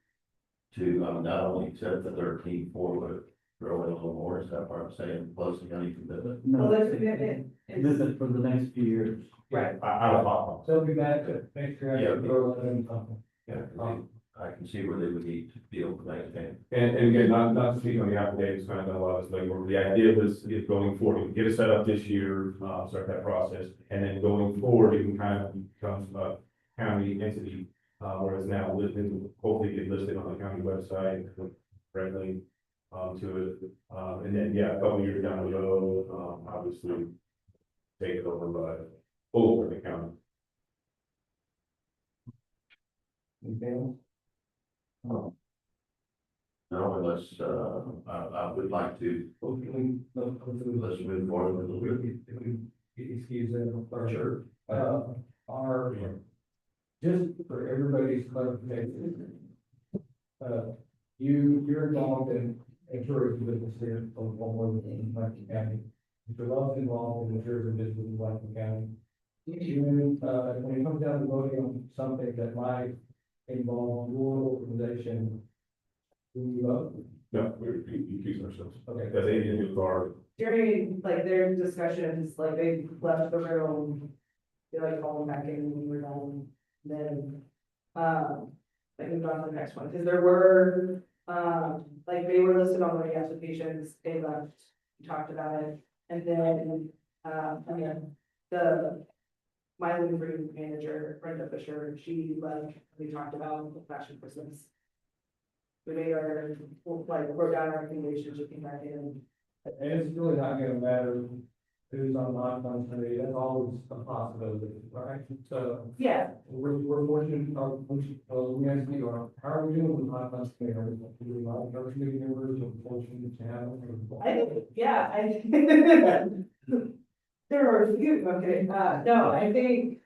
to, not only accept the 13.4, but throw in a little more, is that what I'm saying, plus the county commitment? Well, No, there's a commitment. commitment for the next few years. Right. Out of hot funds. So we back to make sure I Yeah. throw it in something. Yeah, 'cause I can see where they would need to be able to maintain. And again, not to speak on behalf of Dave, it's kind of done a lot of this labor. The idea is going forward, get it set up this year, start that process. And then going forward, it can kind of become a county entity, whereas now listed, hopefully get listed on the county website, friendly, to it. And then, yeah, a couple years down the road, obviously, take it over by the county. Anything else? No, unless, I would like to, let's move forward with it. Excuse me, Sure. our, just for everybody's clarification, you're involved in tourism business here on more than Lincoln County. Mr. Love's involved in the tourism business in Lincoln County. When it comes down to voting on something that might involve your organization, do you vote? No, we accuse ourselves. Okay. Because they didn't do our, During like their discussions, like they left the room, they like called back in when we were done, then, like moved on to the next one, because there were, like they were listed on the applications, they left, we talked about it, and then, the Mylan Green manager, Brenda Fisher, she left, we talked about the fashion Christmas. We made our, like, wrote down our recommendations, we came back in. And it's really not gonna matter who's on the hot funds committee, that's always a possibility, right? So Yeah, we're fortunate, let me ask you, how are we doing with hot funds committee? Are we like, our committee members are fortunate to have? I think, yeah, I. There are a few, okay, no, I think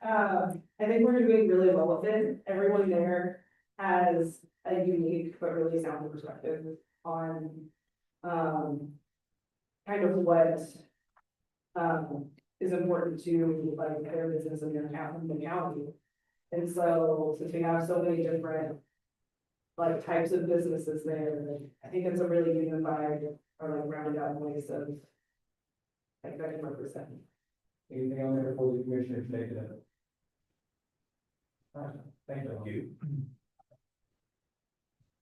we're doing really well with it, everyone there has a unique but really sound perspective on, kind of what, is important to like their business and their town and the county. And so, since we have so many different like types of businesses there, I think it's a really unified or like rounded out voice of like that can represent. Anything on there for the commissioners to take it up? All right, thank you.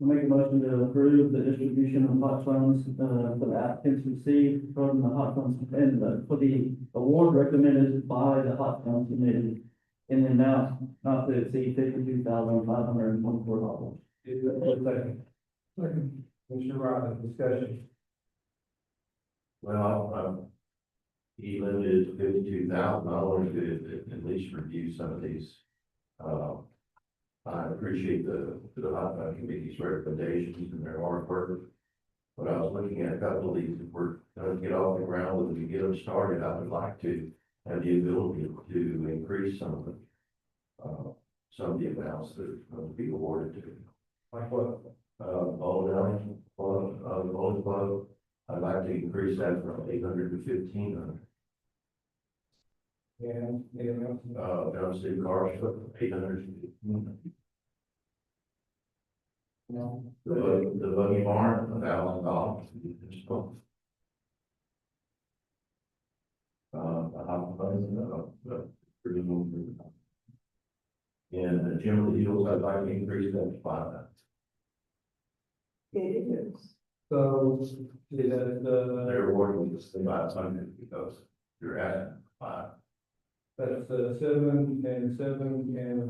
I'll make a motion to approve the distribution of hot funds, for the applicants received from the hot funds and for the award recommended by the hot funds committee in the amount not to exceed $52,524. Is there a second? Second. Commissioner Robin, discussion. Well, he limited to $52,000 to at least review some of these. I appreciate the hot fund committee's recommendations and their hard work. But I was looking at a couple of these, if we're gonna get off the ground and we get them started, I would like to have the ability to increase some of the amounts that will be awarded to. Like what? Bowling club, I'd like to increase that from 800 to 1,500. Yeah, yeah. Downstairs cars, 800. No. The buggy barn, $1,000. And the Jim Deals, I'd like to increase that to 5,000. It is. So, is that They're awarding this thing by 100 because you're at 5. that's 7 and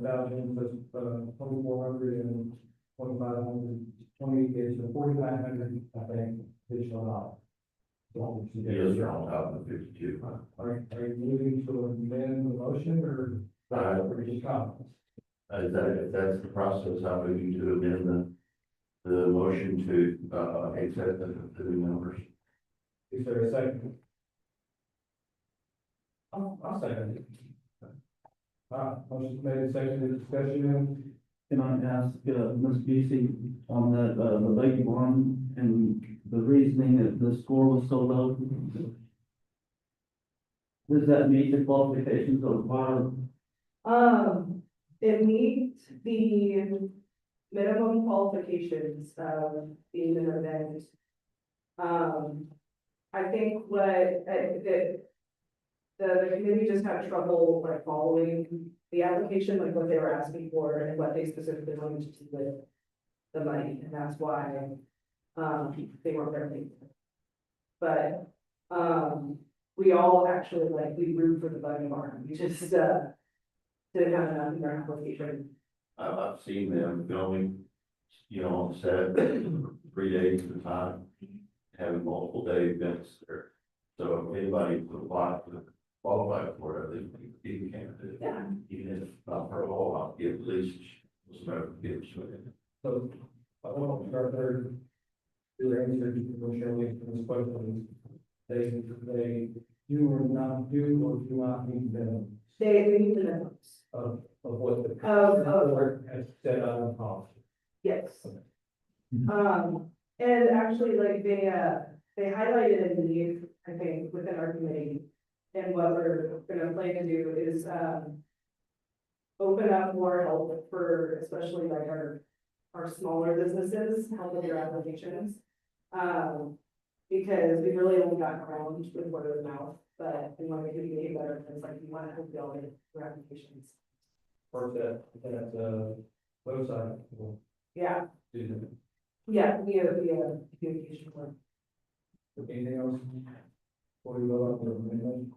1,000, that's 2,400 and 2,500, 20 is 4,900, I think, additional dollars. Yes, you're on top of the 52. Are you moving to amend the motion or just comments? If that's the process, I'm moving to amend the motion to, accept the new numbers. Is there a second? I'll second it. Motion made, seconded, discussion. Can I ask, Ms. Busey, on that, the baby barn and the reasoning that the score was so low? Does that meet the qualifications of fire? It meets the minimum qualifications of being an event. I think what, the committee just had trouble like following the application, like what they were asking for and what they specifically wanted to do with the money, and that's why, they weren't very. But, we all actually like, we root for the buggy barn, we just, didn't have enough in our application. I've seen them filming, on set, 3 days at a time, having multiple day events there. So if anybody would apply to qualify for it, I think you can do it. Yeah. Even if not for all, I'll give at least some gifts with it. So, I want to start there. Your answer to Shirley for this question. They do or not do or do not meet the They need the minimums. of what the. Of- board has set out in policy. Yes. And actually, like, they highlighted a need, I think, within our committee. And what we're gonna plan to do is, open up more help for especially like our smaller businesses, help with their applications. Because we've really only gotten around with word of mouth, but we want to communicate better, it's like, we want to help y'all with your applications. Or that website. will Yeah, do that. yeah, we have communication plan. Anything else? Before we go up to the amendment?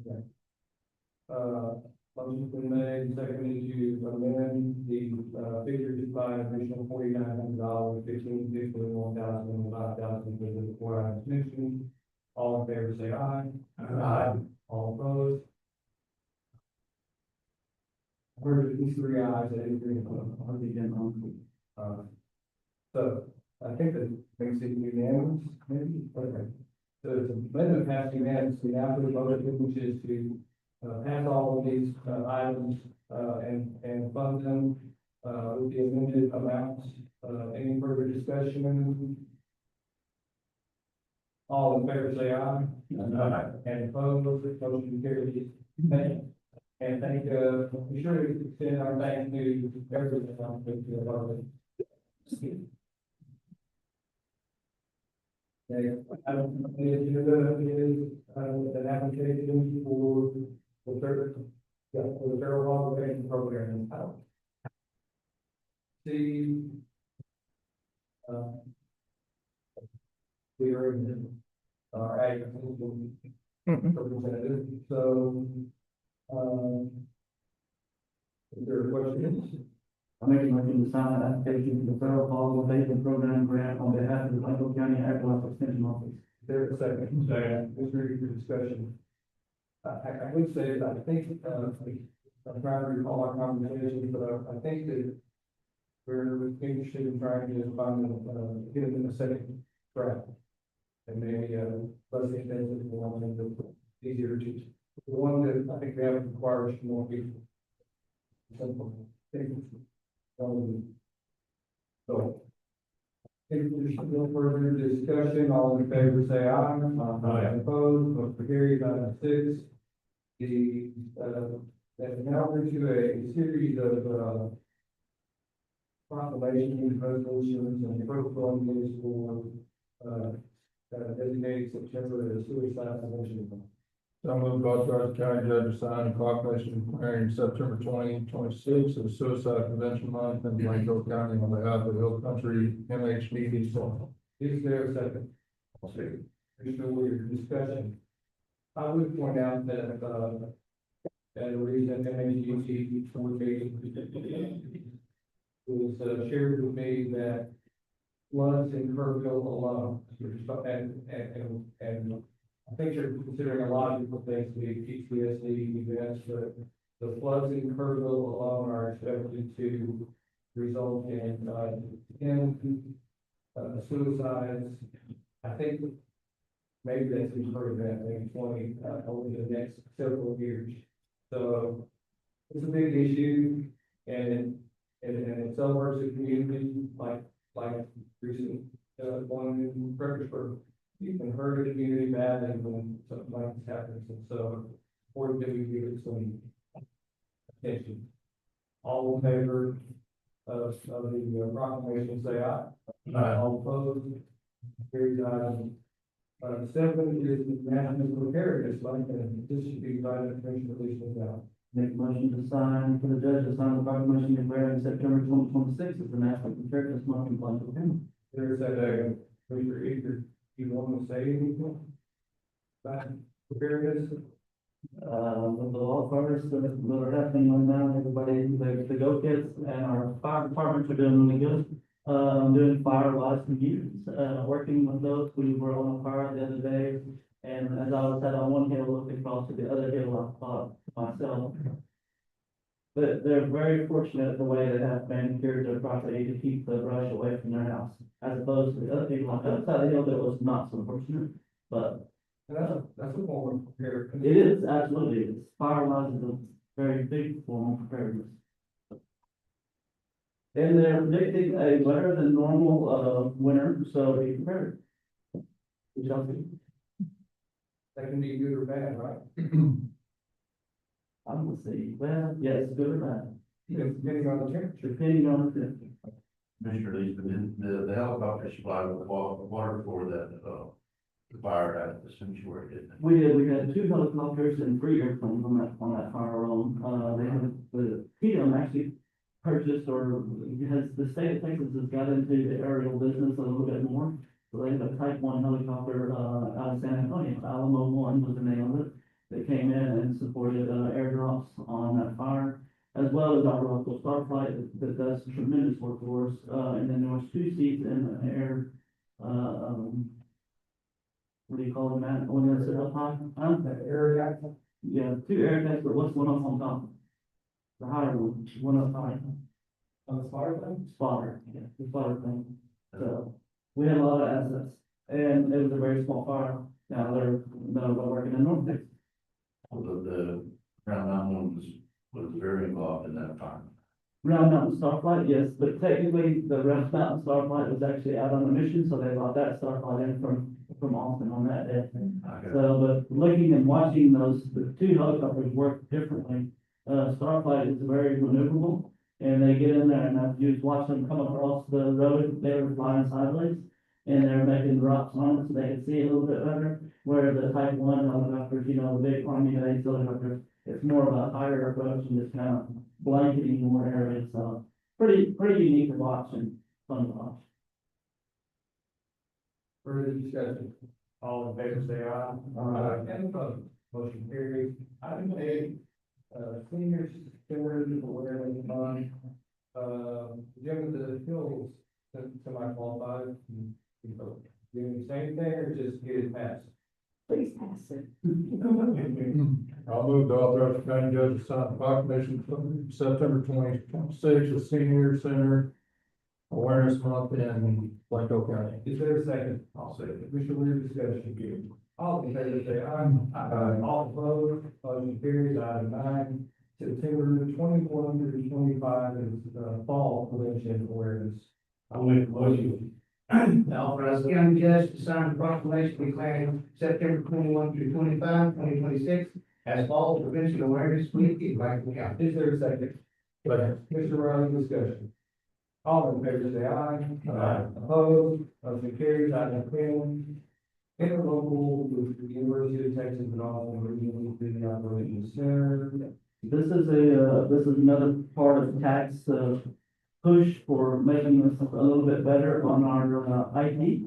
Okay. Motion's been made, seconded to amend the figures by additional $4,900, 15, 1,000, 5,000, with the 4 items mentioned. All in favor, say aye. Aye. All opposed? Heard these 3 ayes, I agree. So I think that makes it unanimous, maybe, okay. So it's amendment passed unanimously, now for the motion, which is to pass all of these items and fund them with the amended amounts. Any further discussion? All in favor, say aye. Aye. And opposed, motion carries. Thank you. And thank, be sure to extend our thanks to everyone. I don't know, is an application for the federal qualification program. See. We are in our agricultural representative, so, is there questions? I make a motion to sign an application for the federal qualification program grant on behalf of the Plateau County Agricultural Extension Office. There's a second. Second. Is there any discussion? I would say that I think, I'm trying to recall our conversation, but I think that we're interested in trying to find, get it in the second track. And maybe, less expensive, one and easier to, the one that I think we have requires more people. Simple. So. If there's no further discussion, all in favor say aye. Aye. Opposed, motion carried, item 6. The, that now into a series of, proclamations, resolutions, and proclamations for, designated September as suicide prevention month. So I move to authorize the county judge to sign a proclamation declaring September 2026 as Suicide Prevention Month in Blanco County on behalf of Hill Country MHD. So, Is there a second? Commissioner Weir, discussion. I would point out that, that a recent MHD board meeting was, shared with me that floods in Kerrville alone, and I think you're considering a lot of different things, the PTSD events, but the floods in Kerrville alone are expected to result in suicides. I think maybe that's even heard of that, maybe 20, over the next several years. So it's a big issue, and in some parts of the community, like recent, one in Fredericksburg, you can hurt a community badly when something like this happens, and so important that we give it some attention. All in favor of the proclamation, say aye. Aye. All opposed, carried item. 7 is the National Preparedness Month, and this should be invited Commissioner Leishman now. Make a motion to sign, for the judge to sign the proclamation declaring September 2026 as the National Preparedness Month in Blanco County. There's that, Commissioner Eager, you want to say anything about preparedness? With the law first, that are happening right now, everybody, the go kits and our fire departments are doing really good. Doing fire wise reviews, working with those, we were on a fire the other day. And as I was at on one hill, looking across to the other hill, I thought to myself, but they're very fortunate the way they have manicured their property to keep the brush away from their house, as opposed to the other people on the other side of the hill that was not so fortunate. But That's a form of preparedness. it is, absolutely, it's fire wise is a very big form of preparedness. And they're predicting a wetter than normal, winter, so be prepared. We shall see. That can be good or bad, right? I will see, well, yes, good or bad, Depending on the temperature. depending on the temperature. Mr. Leeson, the helicopter supplied with water for that, the fire at the sanctuary, didn't it? We had 2 helicopters and 3 airplanes on that fire alone. They have, the PM actually purchased, or has, the state of Texas has got into the aerial business a little bit more. So they have a Type 1 helicopter, out of San Antonio, Alamo 1 was the name of it. They came in and supported, airdrops on that fire, as well as our local Starflight that does tremendous work for us. And then there was 2 seats in the air, what do you call it, Matt, when it's up high? Area. Yeah, 2 air tanks, but what's one up on top? The higher one up high, On the fire thing? spotter, yeah, the spotter thing. So, we had a lot of assets, and it was a very small fire. Now they're working in North Texas. The Round Mountain was very involved in that fire. Round Mountain Starflight, yes, but technically the Round Mountain Starflight was actually out on a mission, so they brought that Starflight in from Austin on that day. Okay. So, but looking and watching the 2 helicopters work differently, Starflight is very maneuverable, and they get in there, and I've just watched them come across the road, they were flying sideways, and they're making drops on it so they can see a little bit better, where the Type 1 helicopters, the big Army-based helicopters, it's more of a higher approach and just kind of blanketing more areas, so pretty unique to watch and fun to watch. Further discussion. All in favor, say aye. Aye. And opposed, motion carried. Item 8, senior citizen awareness month. Jim, the hills, semi-qualified. doing the same thing or just get it passed? Please pass it. I'll move to authorize the county judge to sign the proclamation from September 2026, the Senior Center Awareness Month in Blanco County. Is there a second? I'll say it. Commissioner Williams, discussion. All in favor, say aye. Aye. All opposed, motion carries. Item 9, September 21 through 25 is fall prevention awareness. I'll make a motion. Authorize the county judge to sign a proclamation declaring September 21 through 25, 2026 as Fall Prevention Awareness Week in Blanco County. Is there a second? Second. Commissioner Riley, discussion. All in favor, say aye. Aye. Opposed, motion carries. Item 10, interlocal with the University of Texas and Austin Regional City Operations Center. This is another part of tax, push for making us a little bit better on our, IT,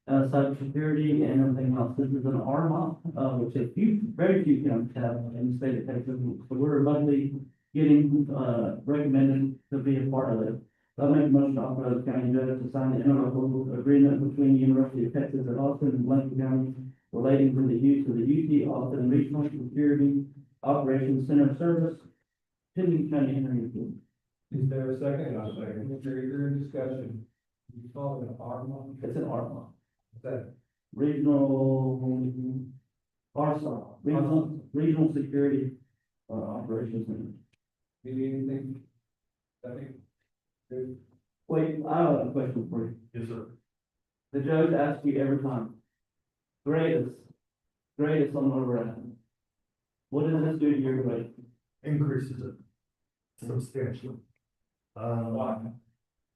cybersecurity and everything else. This is an ARMA, which is very few counties have in the state of Texas. So we're monthly getting, recommended to be a part of it. So I make a motion to authorize the county judge to sign the interlocal agreement between the University of Texas at Austin and Blanco County relating to the use of the UT Austin Regional Security Operations Center service, pending county interview. Is there a second? I'll second. Commissioner Eager, discussion. You call it an ARMA? It's an ARMA, Is that regional, RSA, regional security, operations center. need anything? Nothing? Good. Wait, I have a question for you. Yes, sir. The judge asks you every time, grade us on where we're at. What does this do to your grade? Increases it substantially.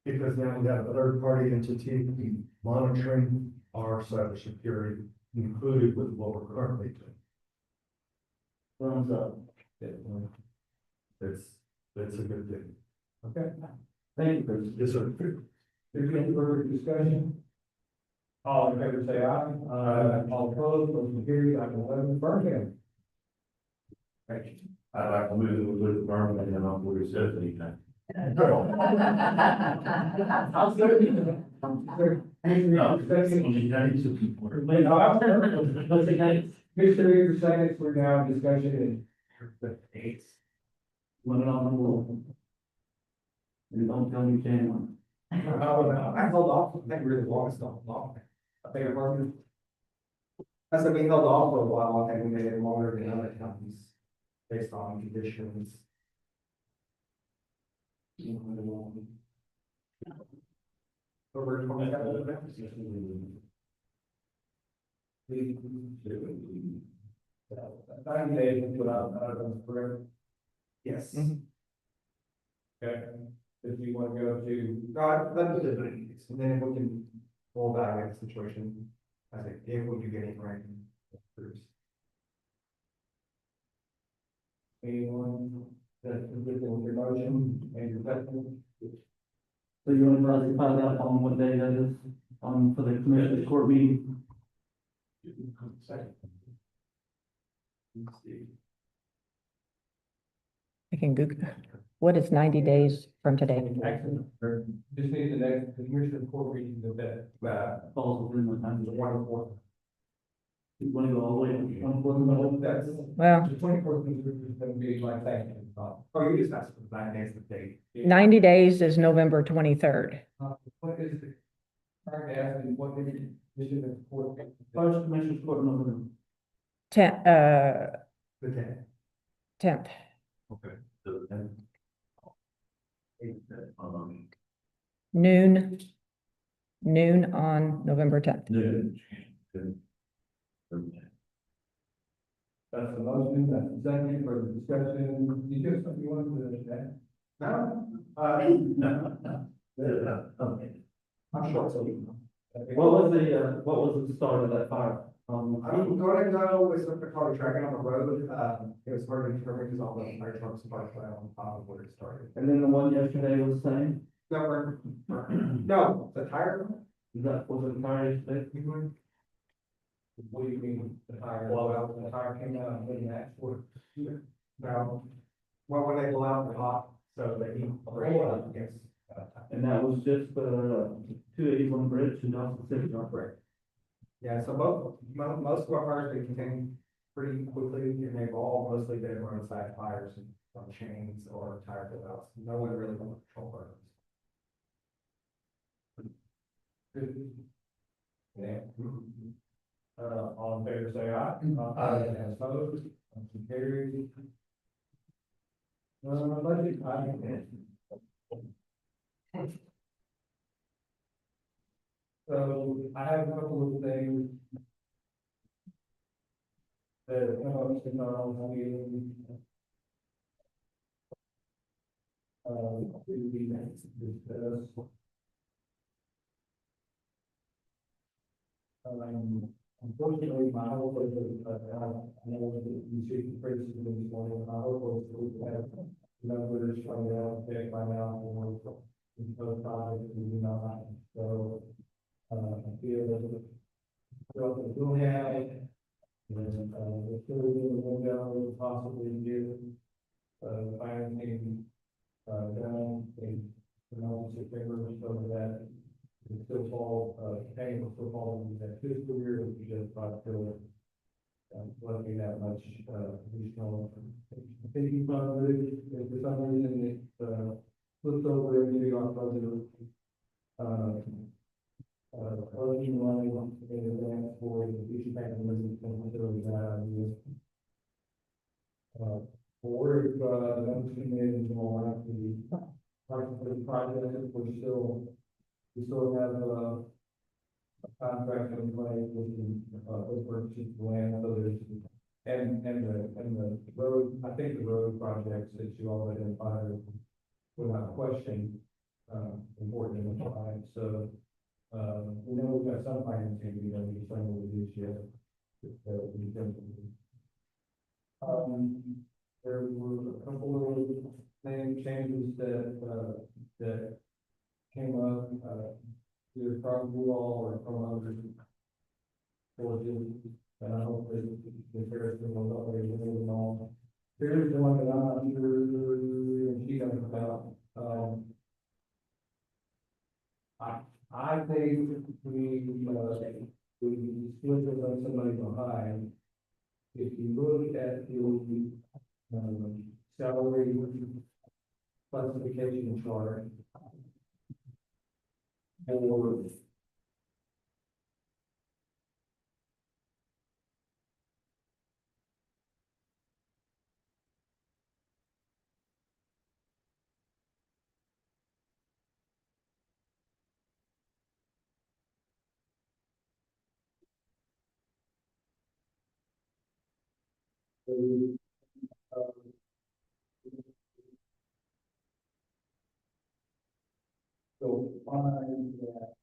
Because now we have a third-party entity monitoring our cybersecurity, included with what we're currently doing. Thumbs up. It's a good thing. Okay. Thank you, Chris. Yes, sir. There's any further discussion? All in favor, say aye. All opposed, motion carries. Item 11, Birmingham. Thank you. I'd like to move with the Birmingham and then I'll move to Stephanie now. I'll serve you. What's the name? Commissioner Eager, seconds, we're now in discussion One on the wall. And don't tell me Jan. I held off, I think we're the longest long. I think it I said we held off for a while, I think we made it longer than other counties based on conditions. Over 90 days without, correct? Yes. Okay, if you want to go to, let's do it, and then we can roll back at the situation. I think, if we do get any rain. Anyone that's consistent with your motion and your second? So you want to find out on what day that is, for the commissioner's court meeting? Second. I can Google, what is 90 days from today? Excellent. Just need the next, the commissioner court meeting that, Falls within the time. the 24th. You want to go all the way to 24th? That's, Well, the 24th is going to be like that. Oh, you just asked for the 9 days of date. 90 days is November 23rd. What is the, trying to ask, what did you, this is the court? First commissioner's court November. 10th. Okay. Noon on November 10th. That's the motion, that's the second for the discussion. You just, you want to, that? No? I'm short, so. What was the start of that fire? I'm gonna go with some car tracking on the road, it was hard to determine because all the fire trucks and fire on top of where it started. And then the one yesterday was the same? No, the tire. Was it fire yesterday? What do you mean, the tire? Well, the tire came out and didn't ask for it. No, well, when they blow out the top, so they need. And that was just, 281 bridge in Dawson City, not correct? Yeah, so most of our fires they contain pretty quickly, and they've all mostly been roadside fires from chains or tire putouts. No one really on control burns. Yeah. All in favor, say aye. Aye. Opposed, motion carries. Budget, so I have a couple of things that come up in our meeting. To be discussed. Unfortunately, my hope is that, I know that you see the criticism this morning, my hope was that we could have numbers from the outfit by now, and those projects we do not have. So, I feel that we will have, and, the children will go possibly do, financing, done in, September, so that it still fall, paying will still fall in that fiscal year, which is just about to, looking that much, additional. Thinking about it, if for some reason it, flips over into our budget, closing money in advance for the future mechanisms and facilities that or if, the numbers come in more like the project, we still have, a contract in place with the purchase of land, so there's, and the road, I think the road projects that you all identified without question, important in the plan, so, we know we've got some financing, we know, some of it this year. There were a couple of name changes that came up, either from you all or from others. And I hope that the person will not be moving on. Here's the one that I'm not sure if she knows about, I think we split it on somebody behind. If you look at the, salary classification chart for so find that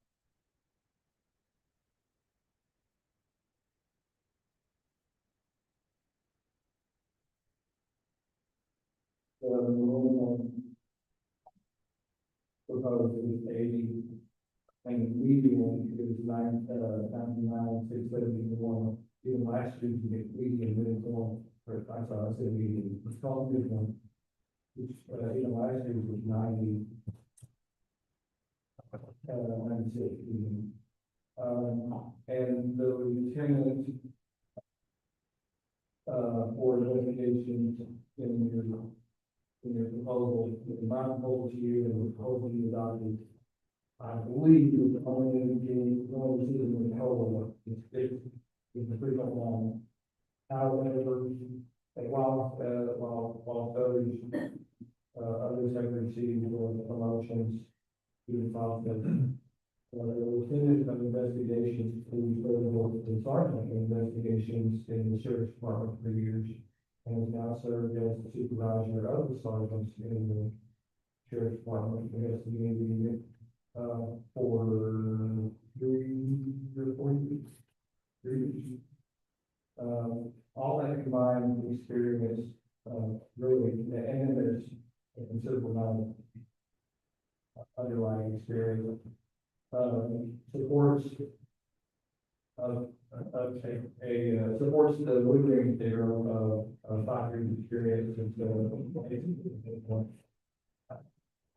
the minimum proposed is 80, and median is 99,671. Even last year, you get median minimum, or I'm sorry, I said median, it's called minimum, which, even last year was 90. 96 even. And the lieutenant, for investigations in your proposal, in my proposal to you and the proposal you adopted, I believe is the only indicating, the only decision in the whole, it's a pretty long. However, while others, others have received promotions, even found the lieutenant of investigations, who served the sergeant of investigations in the sheriff's department for years, and has now served as the supervisor of the sergeants in the sheriff's department, investigating for 3 or 4 years. 3 years. All that combined with experience, really, and then there's a considerable amount of underlying experience, supports supports the Woodring theorem of 5 years experience, and so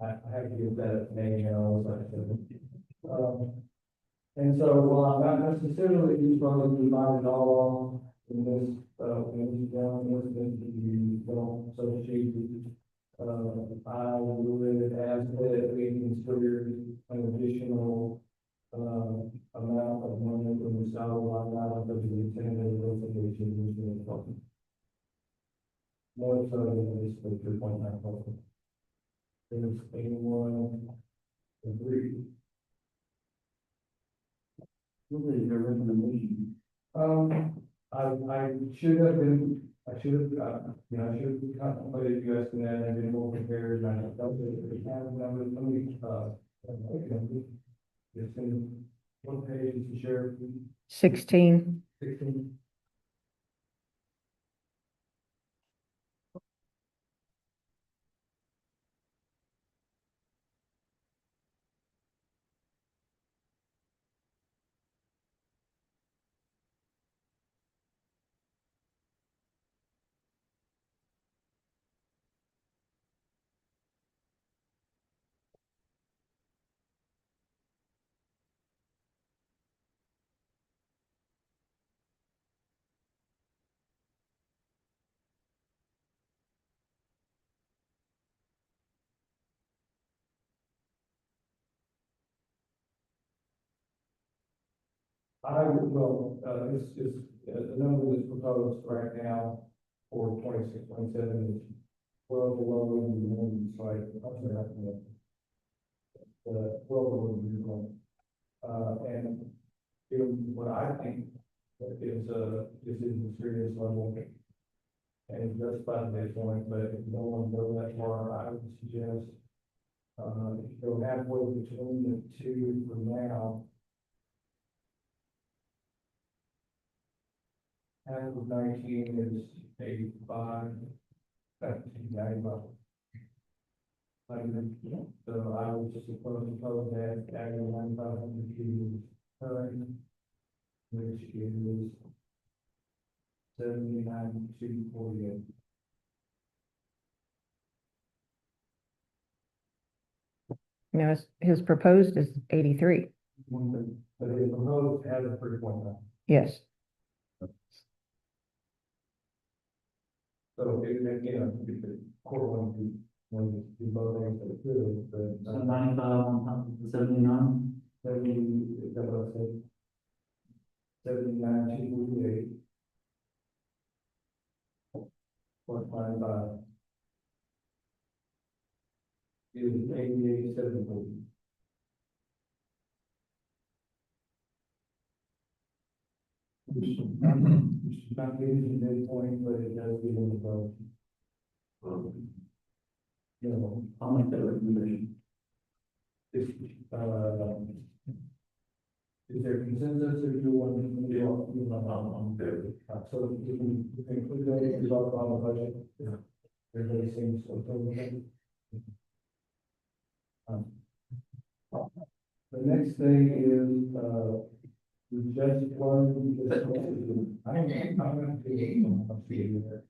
I have to give that name now, And so, while I'm not necessarily supposed to buy it all in this, in this down list that you don't associate with, I would ask that we consider an additional, amount of money from the salary line item of the intended investigation, which is important. More so than this, but 3.9%. Does anyone agree? What is your recommendation? I should have been, I should have, I should have contemplated you asking that and been more prepared, and I felt that we have numbers, let me, it's in, what page is the sheriff? 16. 16. The number that's proposed right now for 26, 27 is well below the minimum, so I'm sorry, well below the minimum. And given what I think that this is a serious level and just by this point, but if you don't want to go that far, I would suggest, if you go halfway between the two for now, half of 19 is 85, that's 95. So I would just propose that adding 9,500 to current, which is 79,248. Now, his proposed is 83. But his proposed has a 3.9. Yes. So it, you could quarter when you do both things, but it's good, but. So 95 on top of the 79? 70, is that what I said? 79,248. 0.55. Is 88,740. Which is not getting to the midpoint, but it does get in the boat. You know, I'll make that recommendation. if, is there consensus or do you want to do? I'm there. So you can include that if you vote on the budget. Yeah. Everybody seems okay with that. The next thing is, we just learned. I'm gonna do it. I'm seeing it.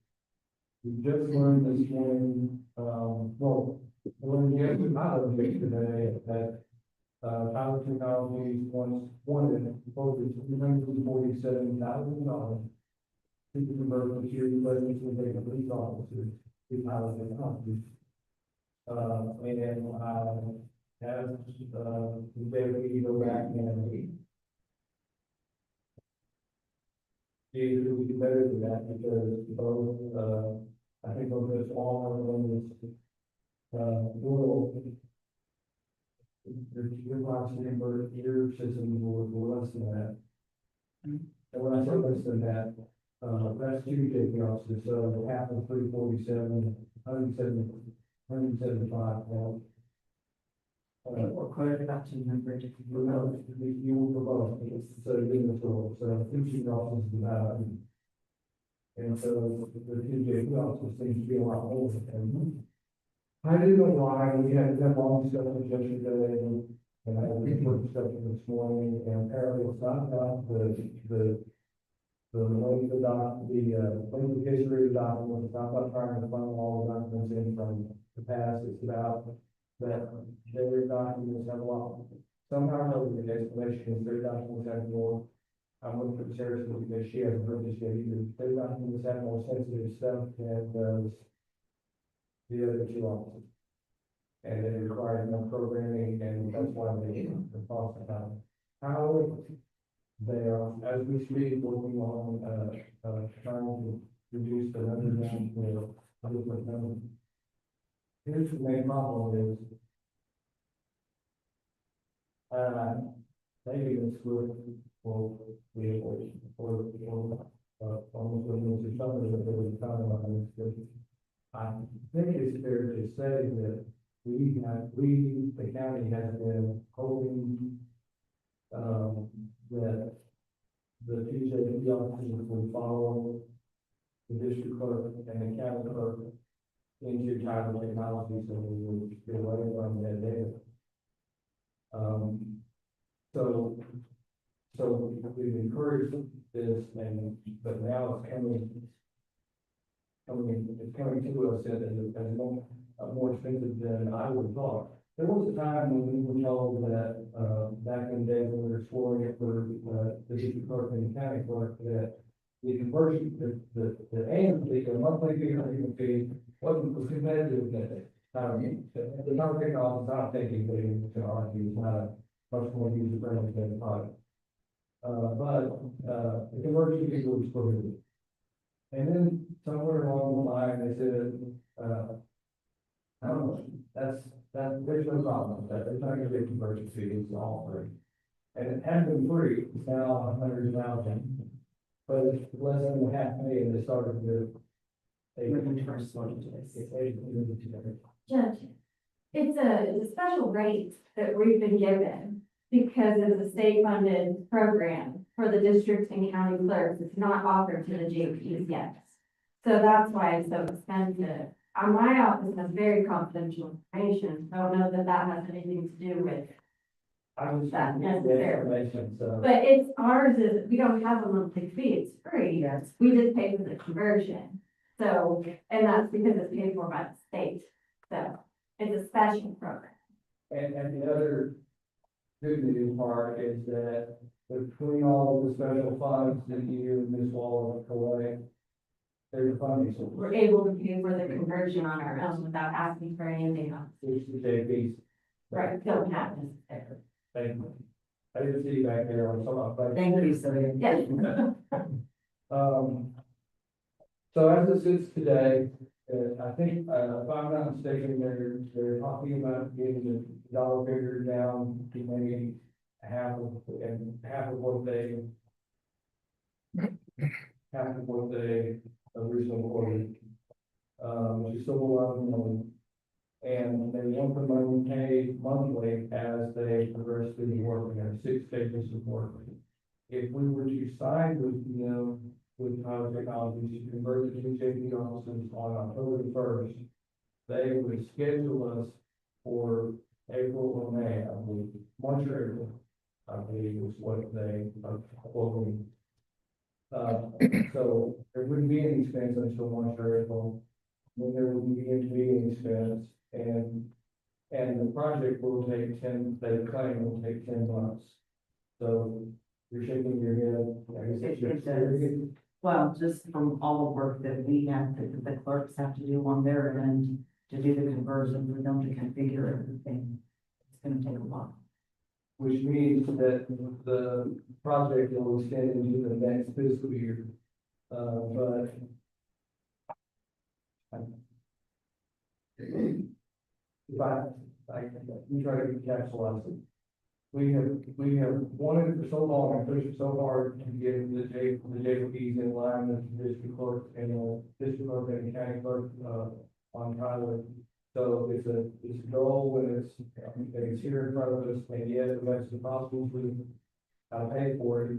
We just learned this morning, well, when we had out of yesterday that, Tyler Technologies wanted over $347,000 to convert the security budget to a police officers to Tyler Technologies. And I asked, we go back and it would be better than that because both, I think both the smaller ones, will, the box number, your system will less than that. And when I say less than that, that's two JP officers, so half of 347, 175, well. Or clear about 200. No, you will propose, so you're the total, so 2 officers is about. And so the two JP officers seems to be a lot more. I didn't know why, we had that long discussion yesterday, and I had a short discussion this morning, and apparently it's not about the way the history of the document, it's not about trying to funnel all the documents in from the past, it's about that their documents have a lot somehow or other, the explanation is their documents have more. I'm looking for the sheriff because she hasn't heard this yet either. Their documents have more sensitive stuff than the other two officers. And they require more programming, and that's why they cost about it. However, they are, as we speak, working on, trying to reduce the number down to a different number. Here's the main problem is, maybe it's good for vehicles, or, almost when it's something that they were talking about this, but I think it's fair to say that the county has been hoping, that the TJP officers will follow the district clerk and the county clerk into title technology, so we will get away from that data. So we've encouraged this, but now it's coming to us as more expensive than I would have thought. There was a time when we were told that, back in the day when we were exploring it for, the district clerk and the county clerk, that the conversion, the annual, the monthly fee wasn't competitive with that. The number technology is not thinking that it's going to argue, it's not a much more user friendly than the product. The conversion fee was prohibited. And then somewhere along the line, they said, I don't know, there's no problem, that there's not gonna be a conversion fee, it's all free. And it had been free, it's now 100,000, but it's less than $500,000, they started with. Judge, it's a special rate that we've been given because it's a state-funded program for the district and county clerks. It's not offered to the JPs yet. So that's why it's so expensive. My office has very confidential information. I don't know that that has anything to do with I was that the necessarily. information, so. But ours is, we don't have a monthly fee, it's free. Yes. We just pay for the conversion. So, and that's because it's paid for by the state. So it's a special program. And the other good news part is that between all of the special funds that you and Ms. Waller collect, there's a funding source. We're able to pay for the conversion on our own without asking for anything else. Which the JP's. Right, don't have necessarily. Thank you. I didn't see you back there on some of that. Thank you, sir. Yes. So as it sits today, I think, if I'm not mistaken, they're talking about getting the dollar figure down to maybe half of what they originally quoted. Which is still a lot of money. And they want the money paid monthly as they progress through the work, and there are 6 stages of work. If we were to sign with them, with Tyler Technologies to convert the 2 JP offices on October 1st, they would schedule us for April or May, I believe, March or April, I believe is what they are quoting. So there wouldn't be any expense until March or April, then there would be intervening expense, and the project will take 10, they claim will take 10 months. So you're shaking your head. I guess It does. Well, just from all the work that we have, that the clerks have to do on their end to do the conversion, for them to configure everything, it's gonna take a while. Which means that the project will extend into the next fiscal year. But if I can try to encapsulate it. We have wanted for so long and pushed so hard to get the JPs in line with the district clerk and the district clerk and the county clerk, on Tyler. So it's a goal, and it's here in front of us, and yet it makes it possible to pay for it.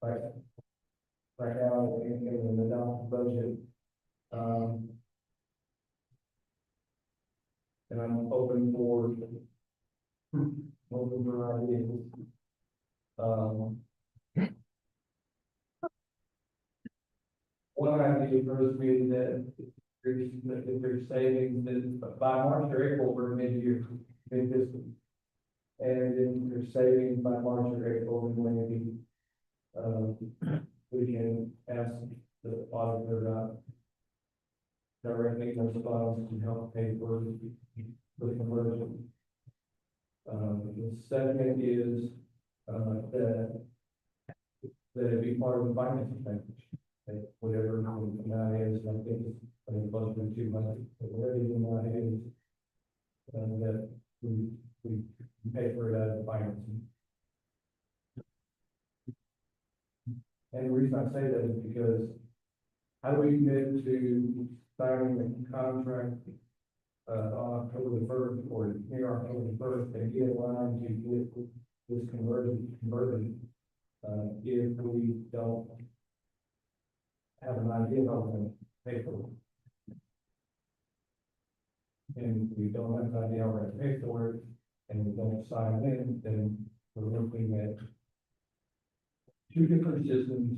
Right now, in the adopted budget. And I'm open for ideas. One idea occurs to me that if there's savings, then by March or April, we're mid-year, mid-fiscal. And then there's savings by March or April, and maybe, we can ask the auditor about directly those funds to help pay for the conversion. The second is, that it be part of the financing package. That whatever the amount is, I think it's close to 200, but whatever the amount is, that we pay for it out of the financing. And the reason I say that is because how do we commit to signing the contract on October the first or near October the first and get a line to get this converted if we don't have an idea how we're going to pay for it? And if we don't have an idea how we're going to pay for it, and we don't sign it in, then we're looking at two different systems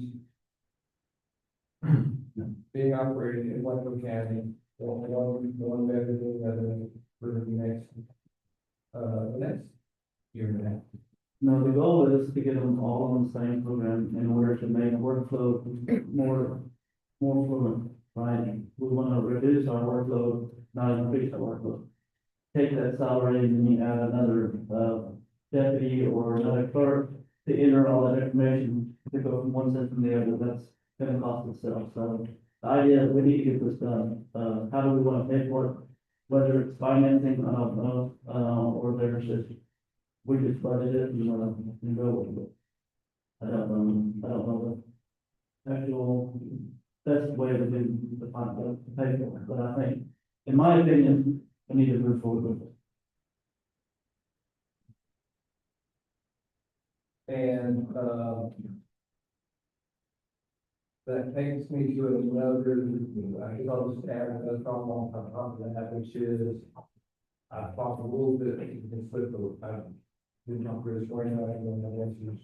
being operated in Wetland County, one better than the other for the next year and a half. No, the goal is to get them all on the same program in order to make workflow more fluent, right? We want to reduce our workload, not increase our workload. Take that salary and then you add another, deputy or another clerk to enter all that information, to go from one system to the other, that's gonna cost itself, so. The idea is we need to get this done, how do we want to pay for it? Whether it's financing, I don't know, or there's just, we just budget it and go with it. I don't know the actual best way to do the pay for it, but I think, in my opinion, we need to move forward with it. And, that takes me to another, I guess I'll just add another problem on top of that, which is, I've talked a little bit, it's with the, I did not really explain that, and the answers.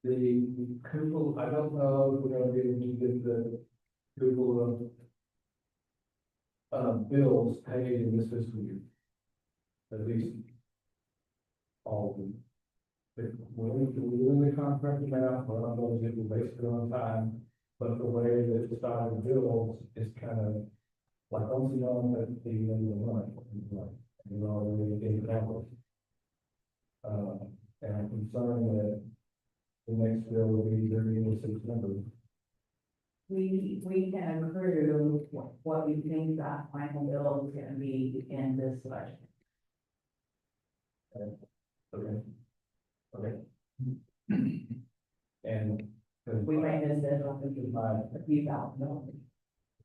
The Google, I don't know if we're gonna be able to get the Google bills paid in this fiscal year. At least all of them. We're in the contract now, but I'm going to get wasted on time, but the way that it's started bills is kind of like, once you know that the end of the month, you know, really getting accomplished. And I'm concerned that the next bill will be very in September. We can accrue what we think that final bill is gonna be in this budget. Okay. Okay. And. We may miss it, I think it's by a few thousand dollars.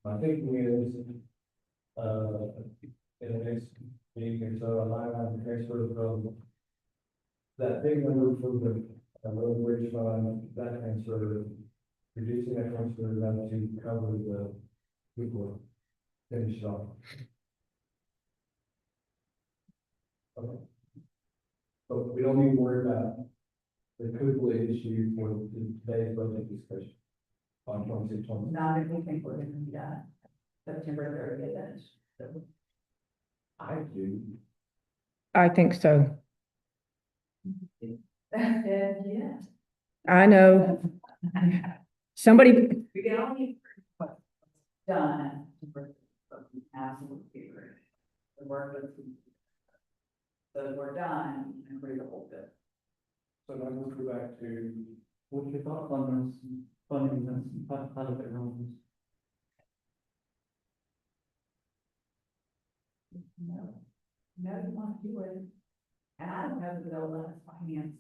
My thinking is, in the next week or so, a line item transfer from that big number for the road bridge fund, that transfer, reducing that transfer down to cover the people finish off. Okay. But we don't need to worry about the Kugler issue for today's budget discussion on 26-20. Not if we think we're gonna be done September 30th. I do. I think so. Yeah. I know. Somebody, We can only what's done, but we absolutely agree. The work that's, so we're done, and agree the whole bit. So now we'll go back to, What's your thoughts on this funding, this part of it, No, you want to do it. And I don't know that they'll let us finance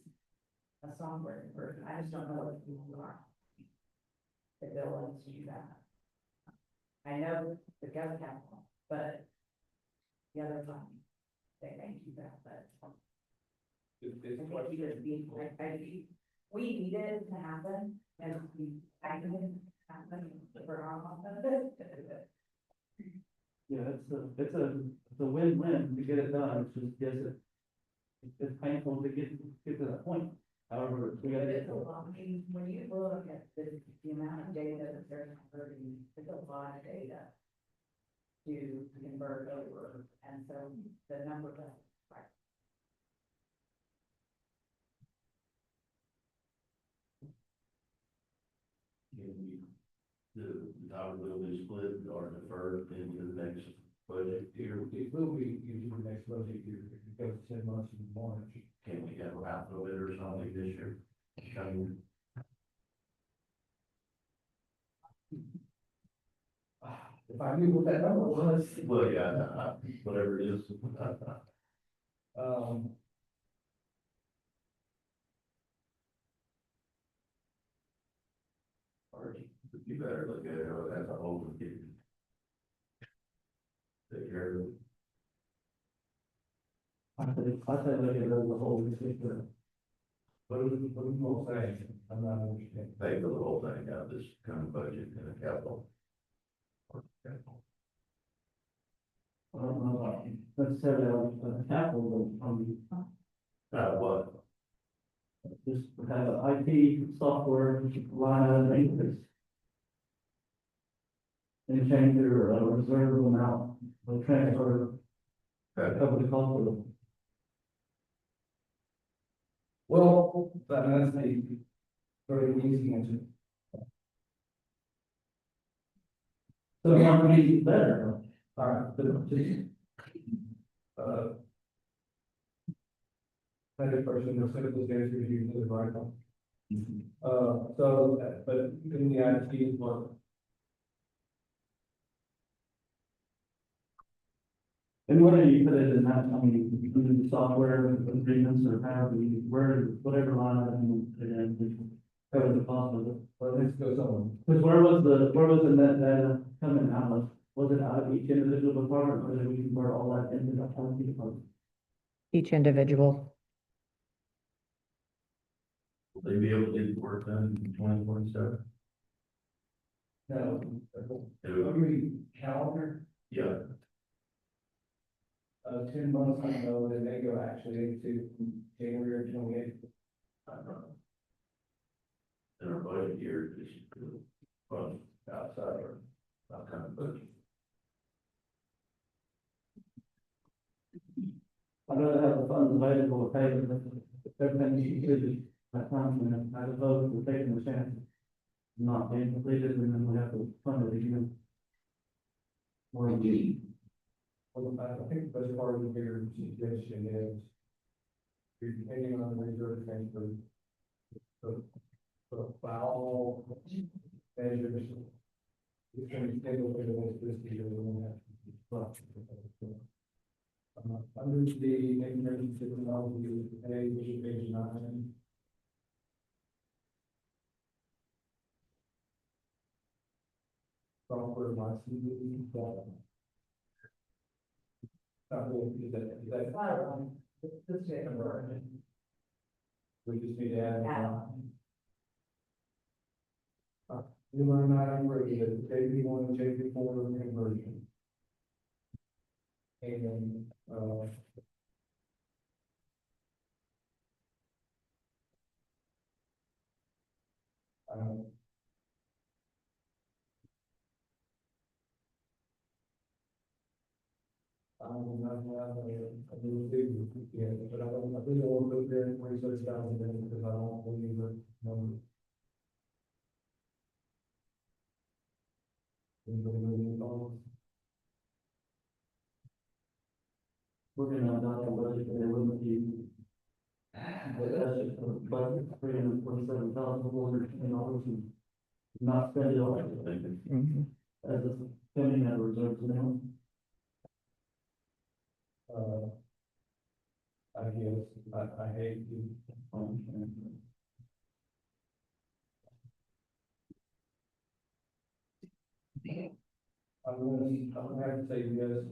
a software version, I just don't know what people are. If they'll let us do that. I know the government capital, but the other one, they do that, but. We need it to happen, and I need it to happen for our office. Yeah, it's a win-win to get it done, it's just, yes, it's painful to get to that point, however, we gotta But get it's a lot, I mean, when you look at the amount of data that they're converting, it's a lot of data. to convert over, and so the number of. The dollar will be split or deferred into the next budget year. It will be into the next budget year, because 10 months in March. Can we have a raffle it or something this year? Coming. If I knew what that number was. Well, yeah, whatever it is. Um, Or you better look at it as a whole and get. Take care of it. I say look at it as a whole, and take care of it. what are you all saying? I'm not understanding. Take the whole thing out of this kind of budget and a capital. I don't know about necessarily on capital, but what? Just have an IT software line item increase. And change your reserve amount of transfer. Cover the cost of it. Well, that's a very easy answer. So it might be better. All right, but just, another person, the simplest answer is usually the right one. But in the IT is what, And whether you put it in that, I mean, in the software agreements or however you, whatever line item you put it in, cover the cost of it. well, let's go somewhere. Because where was the net data coming out of? Was it out of each individual department, or did we convert all that into the IT department? Each individual. Will they be able to get the work done in 2027? No, every calendar, Yeah. 10 months, I know, then they go actually into January 28th. In our budget year, this fund outside or not kind of budget. I'd rather have the funds available to pay everything you can that time, and as opposed to taking the chance of not being completed, and then we have to fund it again. Or indeed. Well, I think the best part of your suggestion is, depending on the reserve transfer, the foul measures, it's going to be scheduled for the next fiscal year, we won't have to. Under the emergency technology, page 9. Software licensing, is that? This is conversion. We just need to add. New line item for the JP1, JP4 conversion. And, I will not have a new figure yet, but I think I'll put there 26,000 because I don't believe the number. We're gonna adopt a budget that will be. But that's just a budget, $327,410, and not spend it all, I think, Mhm. as a spending that reserves now. I guess, I hate to. I'm gonna have to say yes.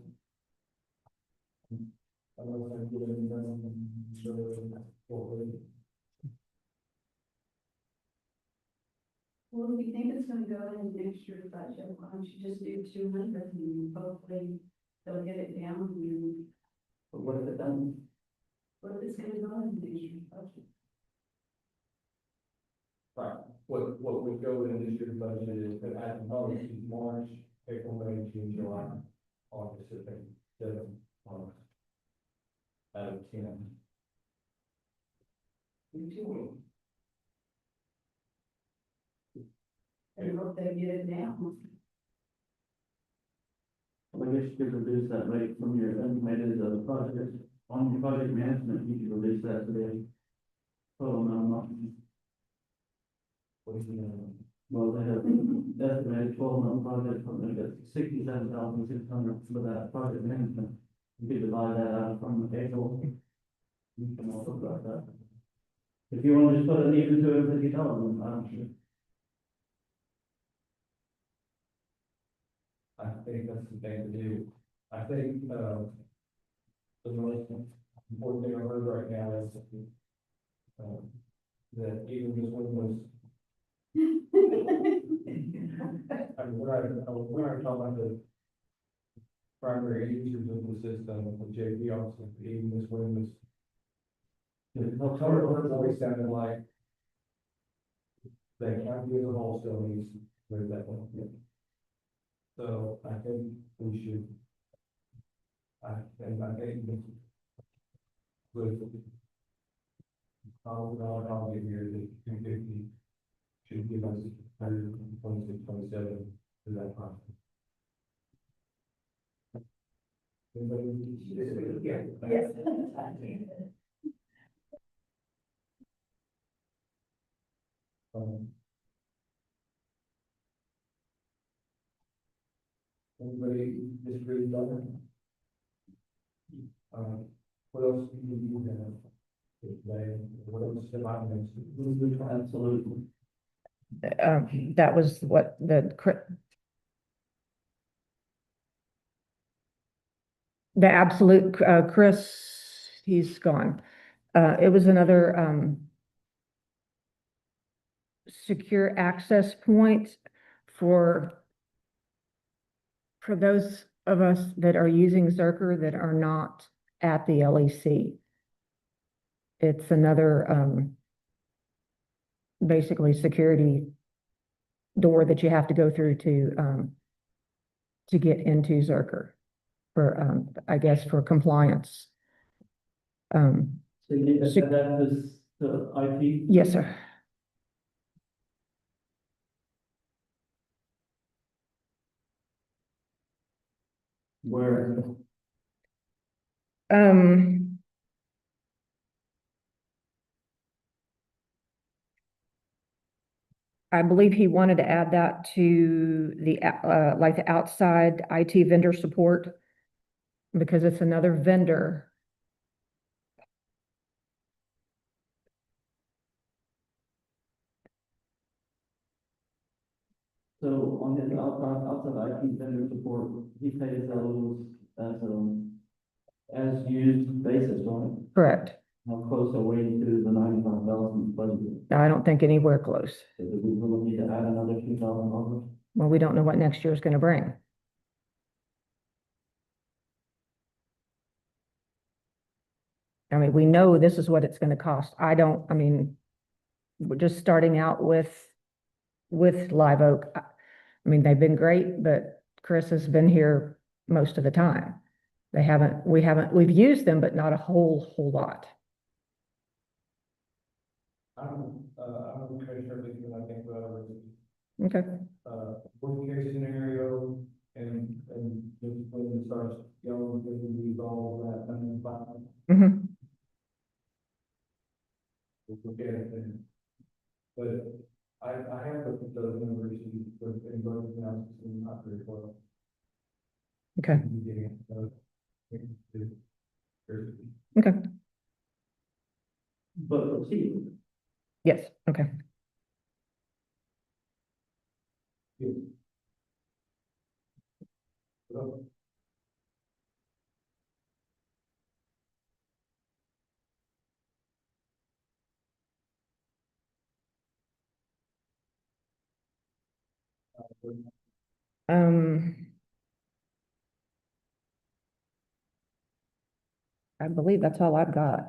Unless I get it done, Well, if you think it's gonna go in next year's budget, why don't you just do 200 and hopefully they'll get it down and But what if it doesn't? what if it's gonna go in next year's budget? Right, what would go in this year's budget is that at the most is March, April, May, June, July. August, I think, 7 out of 10. And hope they get it down. I guess you could reduce that rate from your estimated, project, on your project management, you could reduce that to the total amount of money. What do you know? Well, they have estimated 12-month project, from they got 67,600 for that project management. You could divide that out from the April. You can also drop that. If you want to just put it even to $50, I'm sure. I think that's the thing to do. I think, the most important thing I heard right now is, that even this one was. I mean, when I talk about the primary users of the system, the JP also, even this one was. Her voice sounded like. They can't be as a whole still needs, with that one. So I think we should. I think with. I'll be here, the 250 should give us 126, 27 to that process. Anybody? Yeah. Yes. Um, Anybody disagree with that? What else do you have? What else am I missing? Absolutely. That was what the absolute, Chris, he's gone. It was another, secure access point for those of us that are using Zerker that are not at the LEC. It's another, basically security door that you have to go through to get into Zerker for, I guess, for compliance. So you need that is the IP? Yes, sir. Where, Um, I believe he wanted to add that to the, like the outside IT vendor support, because it's another vendor. so on his outside IP vendor support, he pays those as used basis, right? Correct. How close are we to the 95,000 budget? I don't think anywhere close. So do we really need to add another $2,000? Well, we don't know what next year is going to bring. I mean, we know this is what it's going to cost. I mean, we're just starting out with Live Oak. I mean, they've been great, but Chris has been here most of the time. We've used them, but not a whole lot. I'm Commissioner Lee, and I think, Okay. worst case scenario, and just when it starts yelling, it will be all that, and then finally, Mm-hmm. we'll look at it then. But I have looked at those universities, but in both analysis, and not very well. Okay. Okay. Okay. But proceed. Yes. Okay. I believe that's all I've got.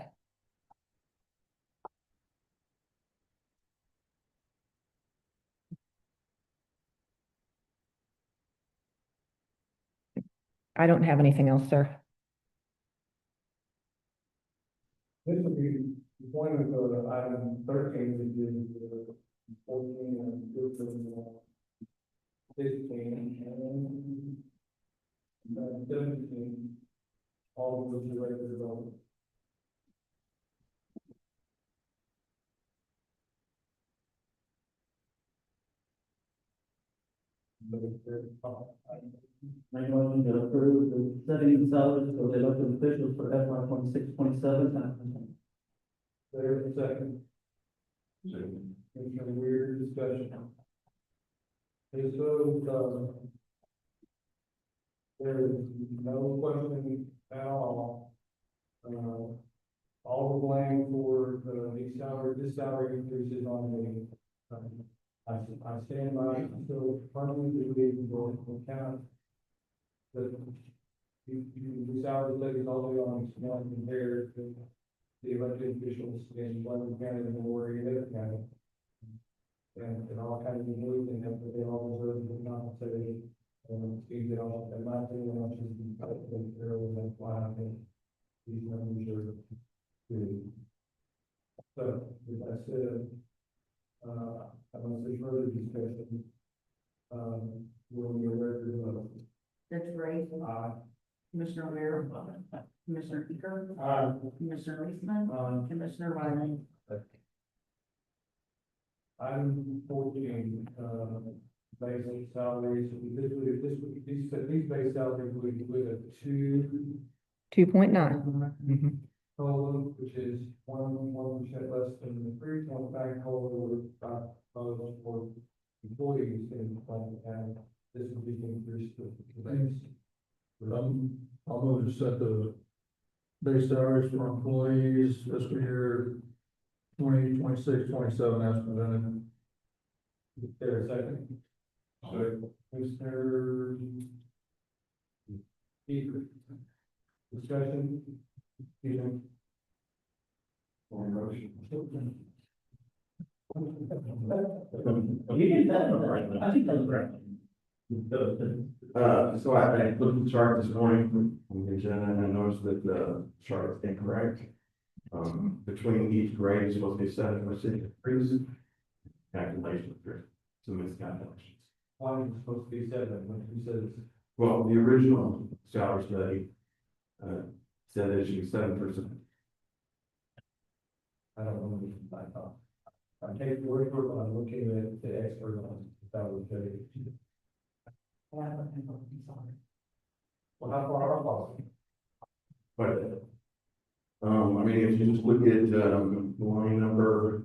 I don't have anything else, sir. This would be the point of item 13, which is 14 and 15 and 17, all of which are ready to go. Make a motion to approve the setting salaries for the elected officials for FY 26-27. There's a second. Commissioner Weir, discussion. This vote, there is no question at all. All the blame for this salary increase is on me. I stand by, so firmly believe in going to account that the salary studies all the way on, it's not compared to the elected officials in Logan County and Warrior County. And all kinds of moves and that they all deserve to be compensated. Speaks it all, and my opinion, I should be, that's why I think these numbers are good. So, with that said, unless there's further discussion, we'll be ready to vote. Judge Ray, Aye. Commissioner Weir, Commissioner Eager, Aye. Commissioner Eastman, Commissioner Riley. Item 14, basic salaries, these base salaries would include a 2.9. COLA, which is 1% less than the 3.5 COLA would proposed for employees in the plan, and this would be increased to the base. I'll move to set the base salaries for employees fiscal year 2026, 27 as presented. Is there a second? Mr. Eager. Discussion? Stephen? Or motion? You did that, I think that's right. So I looked at the chart this morning on the agenda and I noticed that the chart is incorrect. Between each grade is supposed to be 7% increase. Calculation, some miscalculations. Why is it supposed to be 7 when you said it's? Well, the original salary study, said it should be 7%. I don't know what I thought. I take your word for it, I'm looking at the expert on salary study. Well, how far off? But, I mean, if you just look at, line number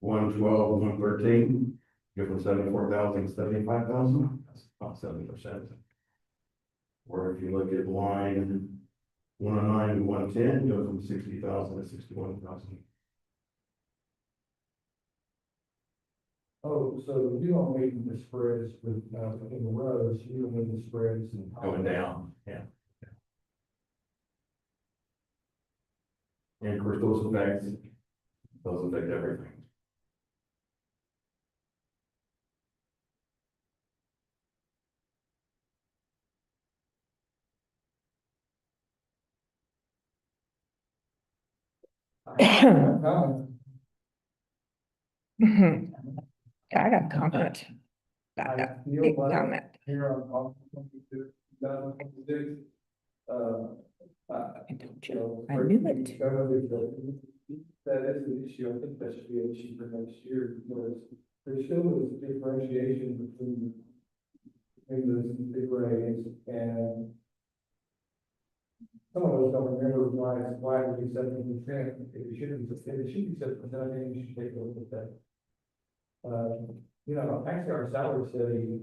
112, 113, go from 74,000 to 75,000, that's about 70%. Or if you look at line 109 to 110, go from 60,000 to 61,000. Oh, so you don't mean the spreads with, in the rows, you don't mean the spreads in. Going down, yeah. And of course, those affect everything. I got a comment. Got a big comment. Here on 2026, I told you, I knew it. That is an issue, I think that should be an issue for next year, because there still is differentiation between those big grades and some of those don't remember why it would be 7%, it shouldn't be 7%, I think you should take a look at that. Actually, our salary study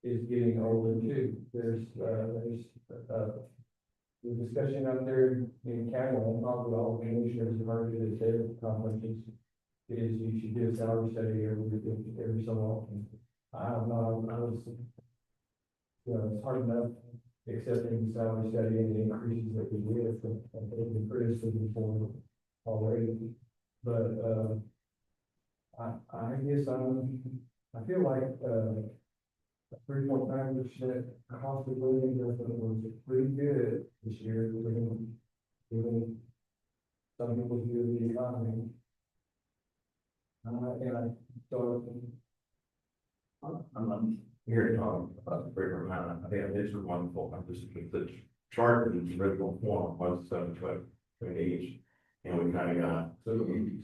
is getting older too. There's the discussion out there in county, and probably all the commissioners have heard it at their conferences, is you should do a salary study every so often. I don't know, I was, it's hard enough accepting the salary study and the increases that we get, and they've been criticism for already. But, I guess I feel like, 3.9% cost of living adjustment was pretty good this year, given some people's view of the economy. And I thought, I'm here to talk about the greater amount. I think it's wonderful. I'm just looking at the chart in its original form was 7.28. And we kind of got, so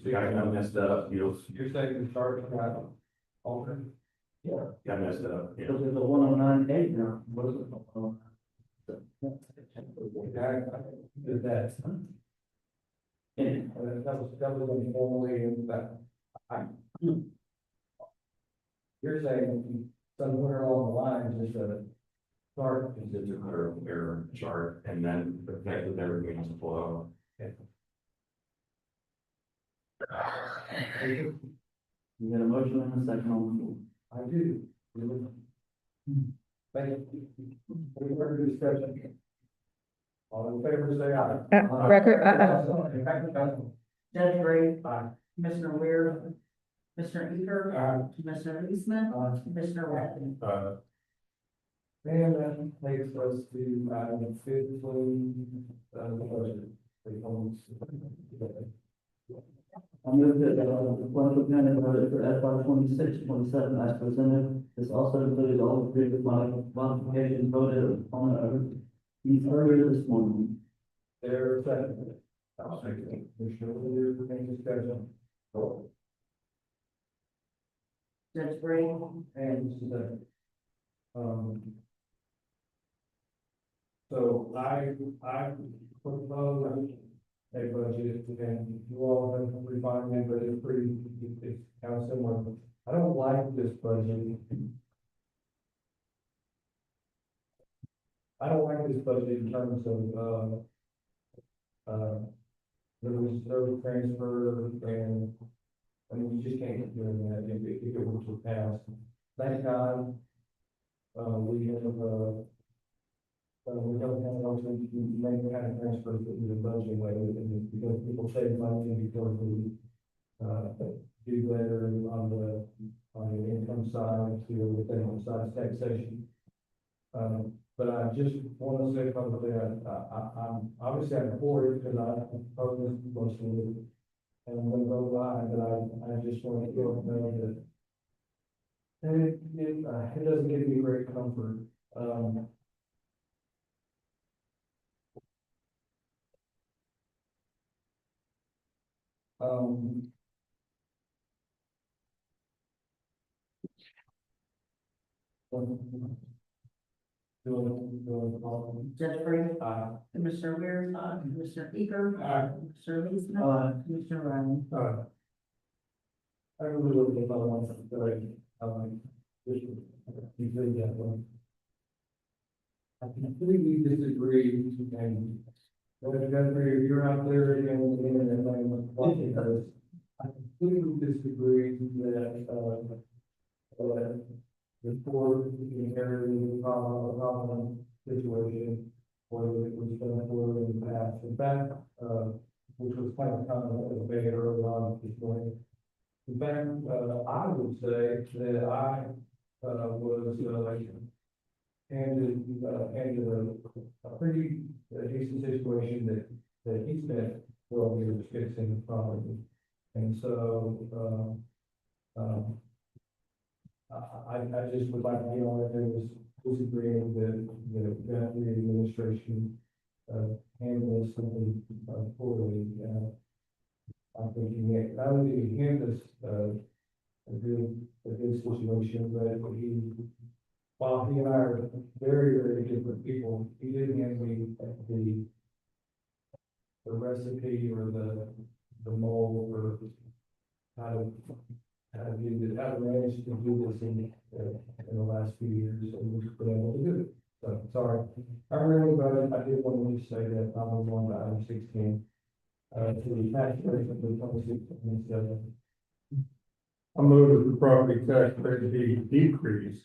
I kind of messed up, you know. you're saying the chart got altered? Yeah. Got messed up, yeah. Because there's a 109.8 now, what is it? Did that. And That was informally in that. You're saying somewhere along the lines, just a chart. It's a error chart and then affected everything else below. you got a motion and a second on the floor. I do. Thank you. Any further discussion? All in favor, say aye. Record, Judge Ray, Aye. Commissioner Weir, Commissioner Eager, Aye. Commissioner Eastman, Commissioner Wetton. And that takes us to item 15, the budget. I move that, the Plymouth County budget for FY 26-27 as presented. This also includes all the previous modifications voted on earlier this morning. There, second. I'll second it. Commissioner Lear, any discussion? Judge Ray, And this is a, so I propose a budget, and you all have refined it, but it's pretty, it's kind of similar. I don't like this budget. I don't like this budget in terms of, the reserve transfer and, I mean, you just can't keep doing that if it were to pass. Thank God, we don't have those, make kind of transfers that we budget way, because people save money and because we, do better on the income side, to the income side taxation. But I just want to say publicly, I'm obviously I'm for it because I oppose most of it. And I'm gonna go by, but I just want to know that. And it doesn't give me great comfort. Judge Ray, Aye. Commissioner Weir, Commissioner Eager, Aye. Commissioner Eastman, Aye. Commissioner Ryan. I really look at my one, just, you really got one. I completely disagree, and if you're out there again, and watching this, I completely disagree that, the board inherited a problem situation, or it was done for in the past. In fact, which was kind of debated early on this morning. In fact, I would say that I, was, handed a pretty decent situation that he spent 12 years fixing the problem. And so, I just would like to be on it, there was disagreeing that the administration, handled something, poorly, I think not only did he handle this, a good situation, but while he and I are very, very different people, he didn't hand me the recipe or the mold for how to do this, how to manage to do this in the last few years, and we've been able to do it. So, sorry, I'm really glad, I did want to say that I was on to item 16. To the tax rate of the 26. I move that the property tax rate be decreased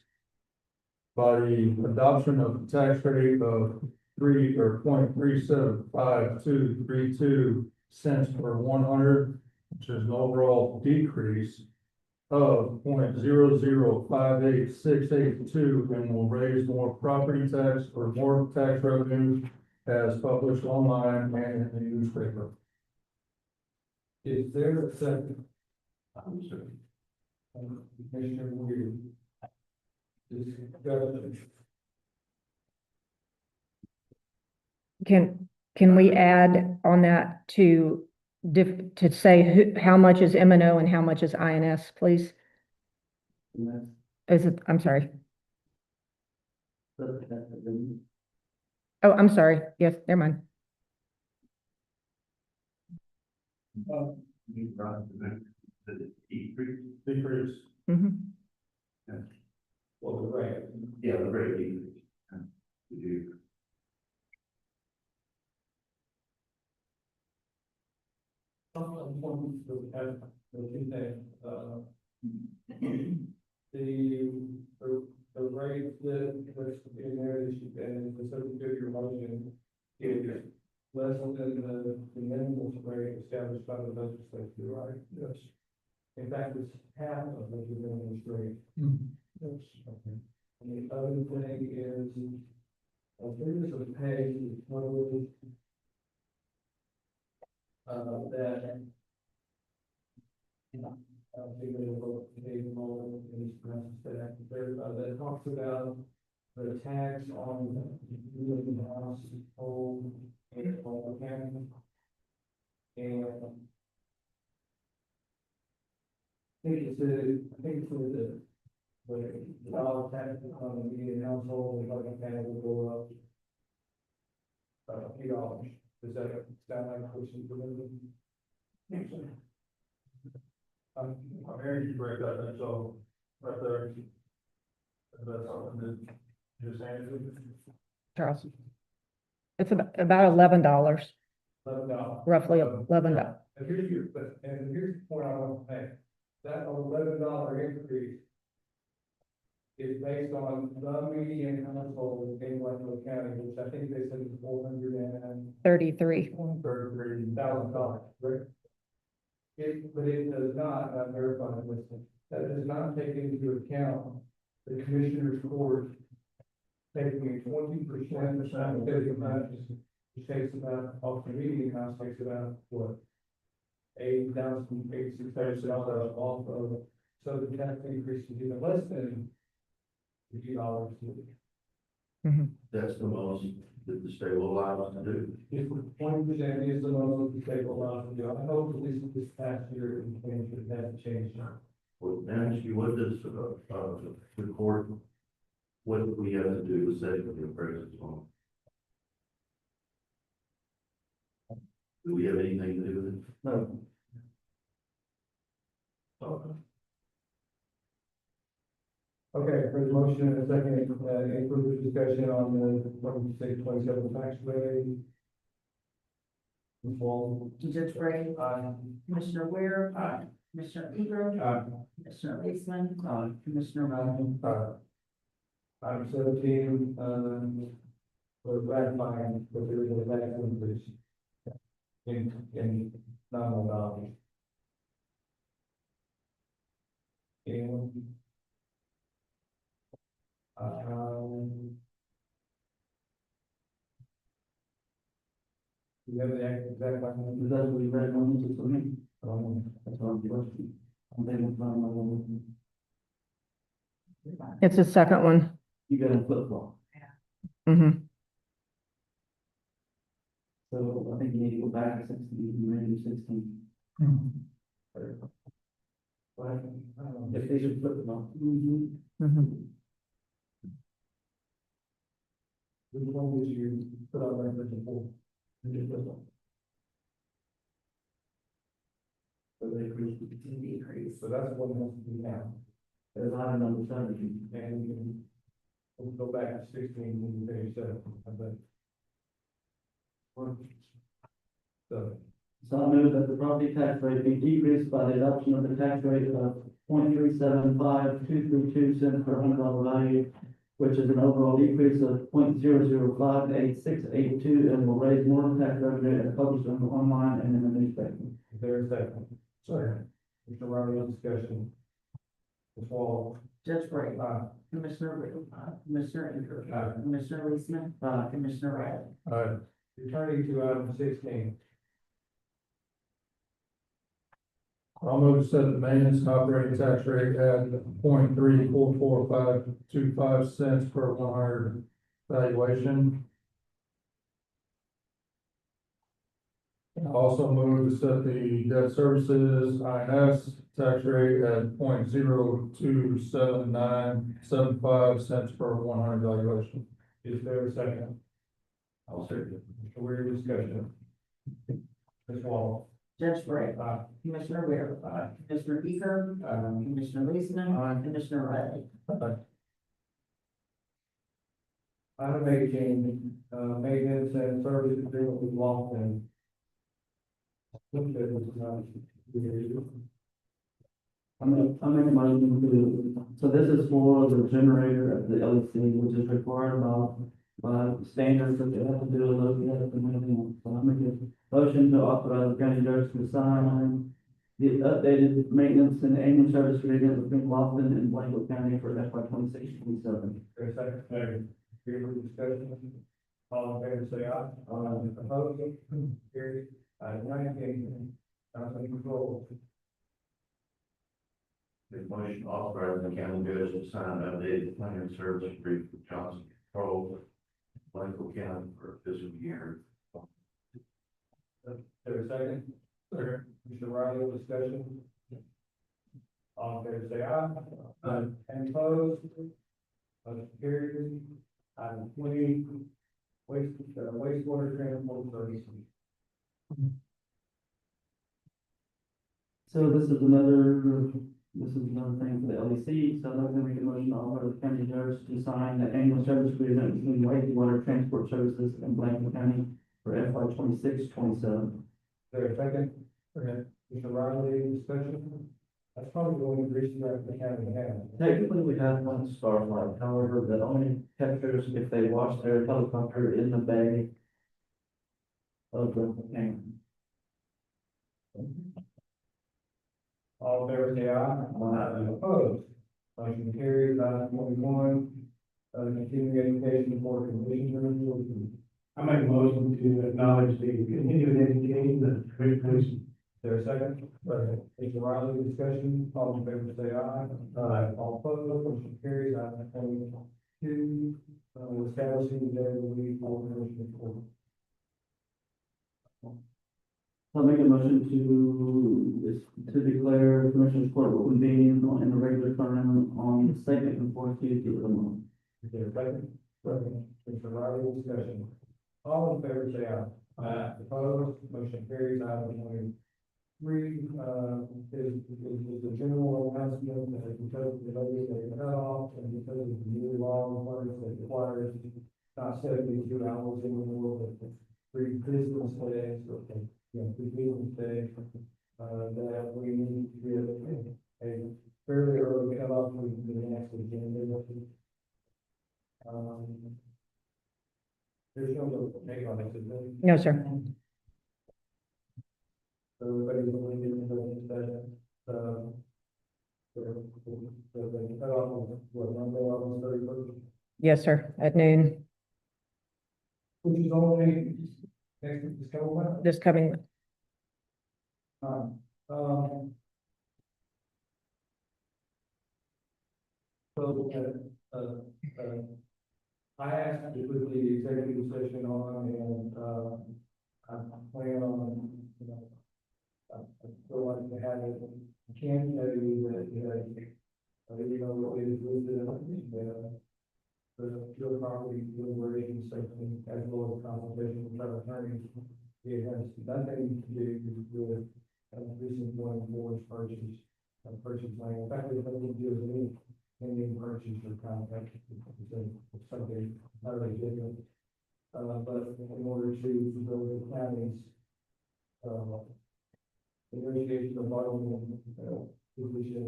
by the adoption of the tax rate of 0.375232 cents per 100, which is an overall decrease of 0.005862 and will raise more property tax or more tax revenue as published online and in the newspaper. Is there a second? Commissioner Weir. Discussion. Can we add on that to to say how much is M and O and how much is INS, please? And that's, Is it, I'm sorry. that's the- Oh, I'm sorry. Yes, never mind. Decrease. Mhm. Well, the rate. Yeah, the rate decrease. We do. The rate that was in there that you, and the subject of your motion is less than the minimum rate established by the legislature, right? Yes. In fact, it's half of the minimum rate. Yes. Okay. And the other thing is, there's a pay, total, that that talks about the tax on the house, home, and all the county. And I think it's the dollar tax on the median household, and like that will go up $8. Does that sound like what you believe? I'm hearing you break that, and so, right there. That's something that you're saying. Charles. It's about $11, $11. roughly $11. And here's the point I want to make, that $11 increase is based on the median household in Westwood County, which I think they said is $33. $433,000, right? But it does not, I'm verifying this, that does not take into account the commissioner's court taking 20%, which takes about, off the median house, takes about, what? $8,000 off of, so the tax increase is even less than $50. That's the most that the state will allow us to do. If 20% is the most the state will allow to do, I hope at least this past year, it hasn't changed. Well, now, ask you, what does, the court, what do we have to do to say that the appraisal is on? Do we have anything to do with it? No, Okay, for the motion and a second, any further discussion on the 26-27 tax rate? Ms. Wall? Judge Gray, Aye. Commissioner Ware. Aye. Commissioner Eager. Aye. Commissioner Eastman. Commissioner Rowland. Item 17, for ratifying the variable tax increase in nominal dollars. And you have the exact one? is that what you read on this for me? That's what I'm questioning. I'm able to find my one. It's the second one. You got a flip flop. Hmm. So I think you need to go back to 16, you read to 16. Right, if they should flip them up. Which one did you put on record before? So they increase. So that's what has to be now. There's item number 17. And we'll go back to 16 when we finish that, I think. So, So I move that the property tax rate be decreased by the adoption of the tax rate of 0.375232 cents per $100 value, which is an overall decrease of 0.00588682 and will raise more tax revenue as published online and in the newspaper. is there a second? Sorry. Mr. Riley, on discussion. Ms. Wall. Judge Gray. Aye. Commissioner Rea. Commissioner Inker. Aye. Commissioner Eastman. Commissioner Riley. Aye. Returning to item 16. I'll move to set the maintenance and operating tax rate at 0.344525 per 100 valuation. I also move to set the debt services INS tax rate at 0.027975 per 100 valuation. Is there a second? I'll second. Mr. Weir, discussion. Ms. Wall. Judge Gray. Aye. Commissioner Rea. Commissioner Eaker. Commissioner Eastman. Commissioner Riley. Item 18, maintenance and service agreement with Lofton. I'm gonna motion to, so this is for the generator at the LEC, which is required by standards that they have to do, look at it and everything else. So I'm making a motion to authorize the county judge to sign the updated maintenance and annual service agreement between Lofton and Blanco County for FY 26-27. There's a second. Second. Further discussion? All in favor, say aye. Opposed? Carried. Item 19, Councilman Control. The motion authorizing the county judge to sign updated plan and service agreement with Johnson Control, Blanco County for fiscal year. There's a second. Second. Mr. Riley, discussion? All in favor, say aye. Any opposed? Motion carried. Item 20, wastewater transport services. So this is another thing for the LEC, so I'm gonna make a motion to offer the county judge to sign the annual service agreement between wastewater transport services and Blanco County for FY 26-27. There a second? Okay. Mr. Riley, discussion? That's probably the only reason that the county has. Technically, we have one Starlight, however, that only captures if they wash their helicopter in the bay of the tank. All in favor, say aye. Opposed? Motion carries. Item 21, continuing education for conditions. I make a motion to acknowledge the continuing education, the great place. There a second? Mr. Riley, discussion, all in favor, say aye. All opposed, motion carries. Item 22, establishing the day of the week for commission court. I'll make a motion to declare Commissioners Court will convene in a regular term on the second and fourth Tuesday of the month. Is there a second? Second. Mr. Riley, discussion. All in favor, say aye. Opposed, motion carries. Item 23, is the general announcement that because of the levy that cut off and because of the new law requirements that requires not 72 hours anymore, but 3 business days, okay. Yeah, we do say, that we need to get a fairly early cutoff for the next agenda. There's no make on it, is there? No, sir. So everybody's willing to get into the cutoff of what, Monday, August 31st? Yes, sir, at noon, Which is only next, this coming month? this coming, So, I asked to put the executive session on and, I plan on, I still like to have it. I can tell you that, you know, what is listed in the real property deliberation section as well as consultation with our attorneys. It has nothing to do with recent one force purchase, purchase land. In fact, it doesn't do with any purchase or contract. It's something utterly different. But in order to go to the counties, negotiation of bargaining, position,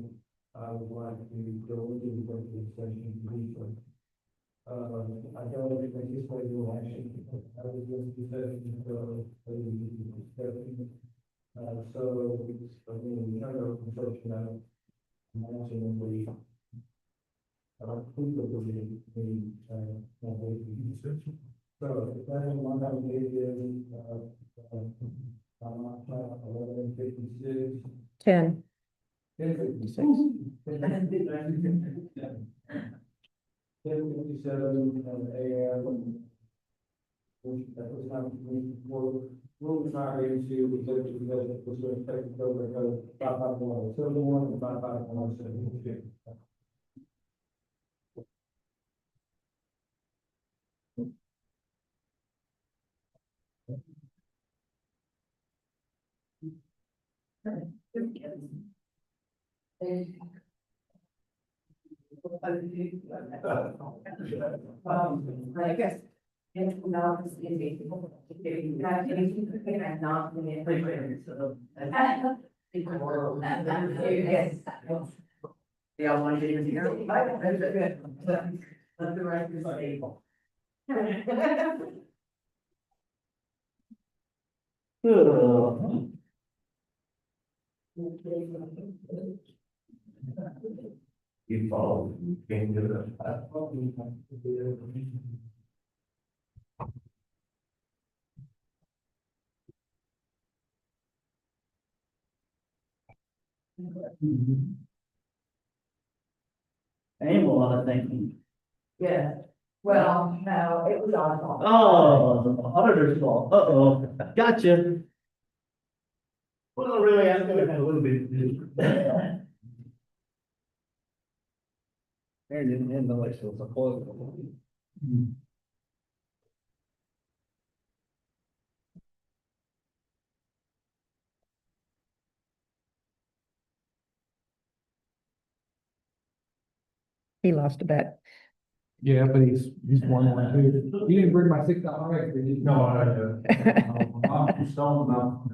I would like to go into the executive session briefly. I don't anticipate no action. I was just discussing, so, I mean, kind of construction out. mentioned we. I don't think it will be, so, if that is one hundred eighty, I'm not trying, 11:56. 10. 10:56. 10:57 AM. Which, that was not, we're not ready to, because it was going to take over, because 551, 71, and 551, 72. I guess. It's not, it's easy. Not anything, I'm not. Yes. Yeah, I want you to go. Good. Let the record stable. You follow, you can't do it. Ain't a lot of thinking. Yeah, well, no, it was our fault. Oh, the auditor's fault. Uh-oh, gotcha. Well, really, I'm gonna have a little bit. There didn't end the list, it was a close. He lost a bet. Yeah, but he's won one too. You didn't bring my $6 did you? No, I didn't. I'm stoned about.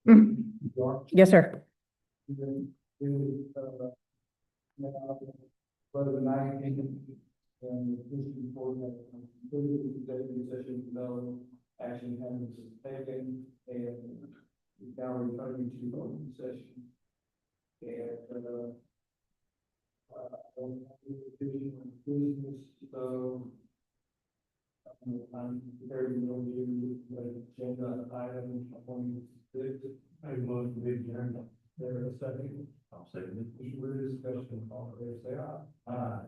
Mm. Yes, sir. Whether the 19th and the police report that included the executive session, no action has been taken, and we now returning to open session. And, business, so I'm very well to the agenda item 26. I want to be adjourned. There a second. I'll second it. Any further discussion, all in favor, say aye. Aye.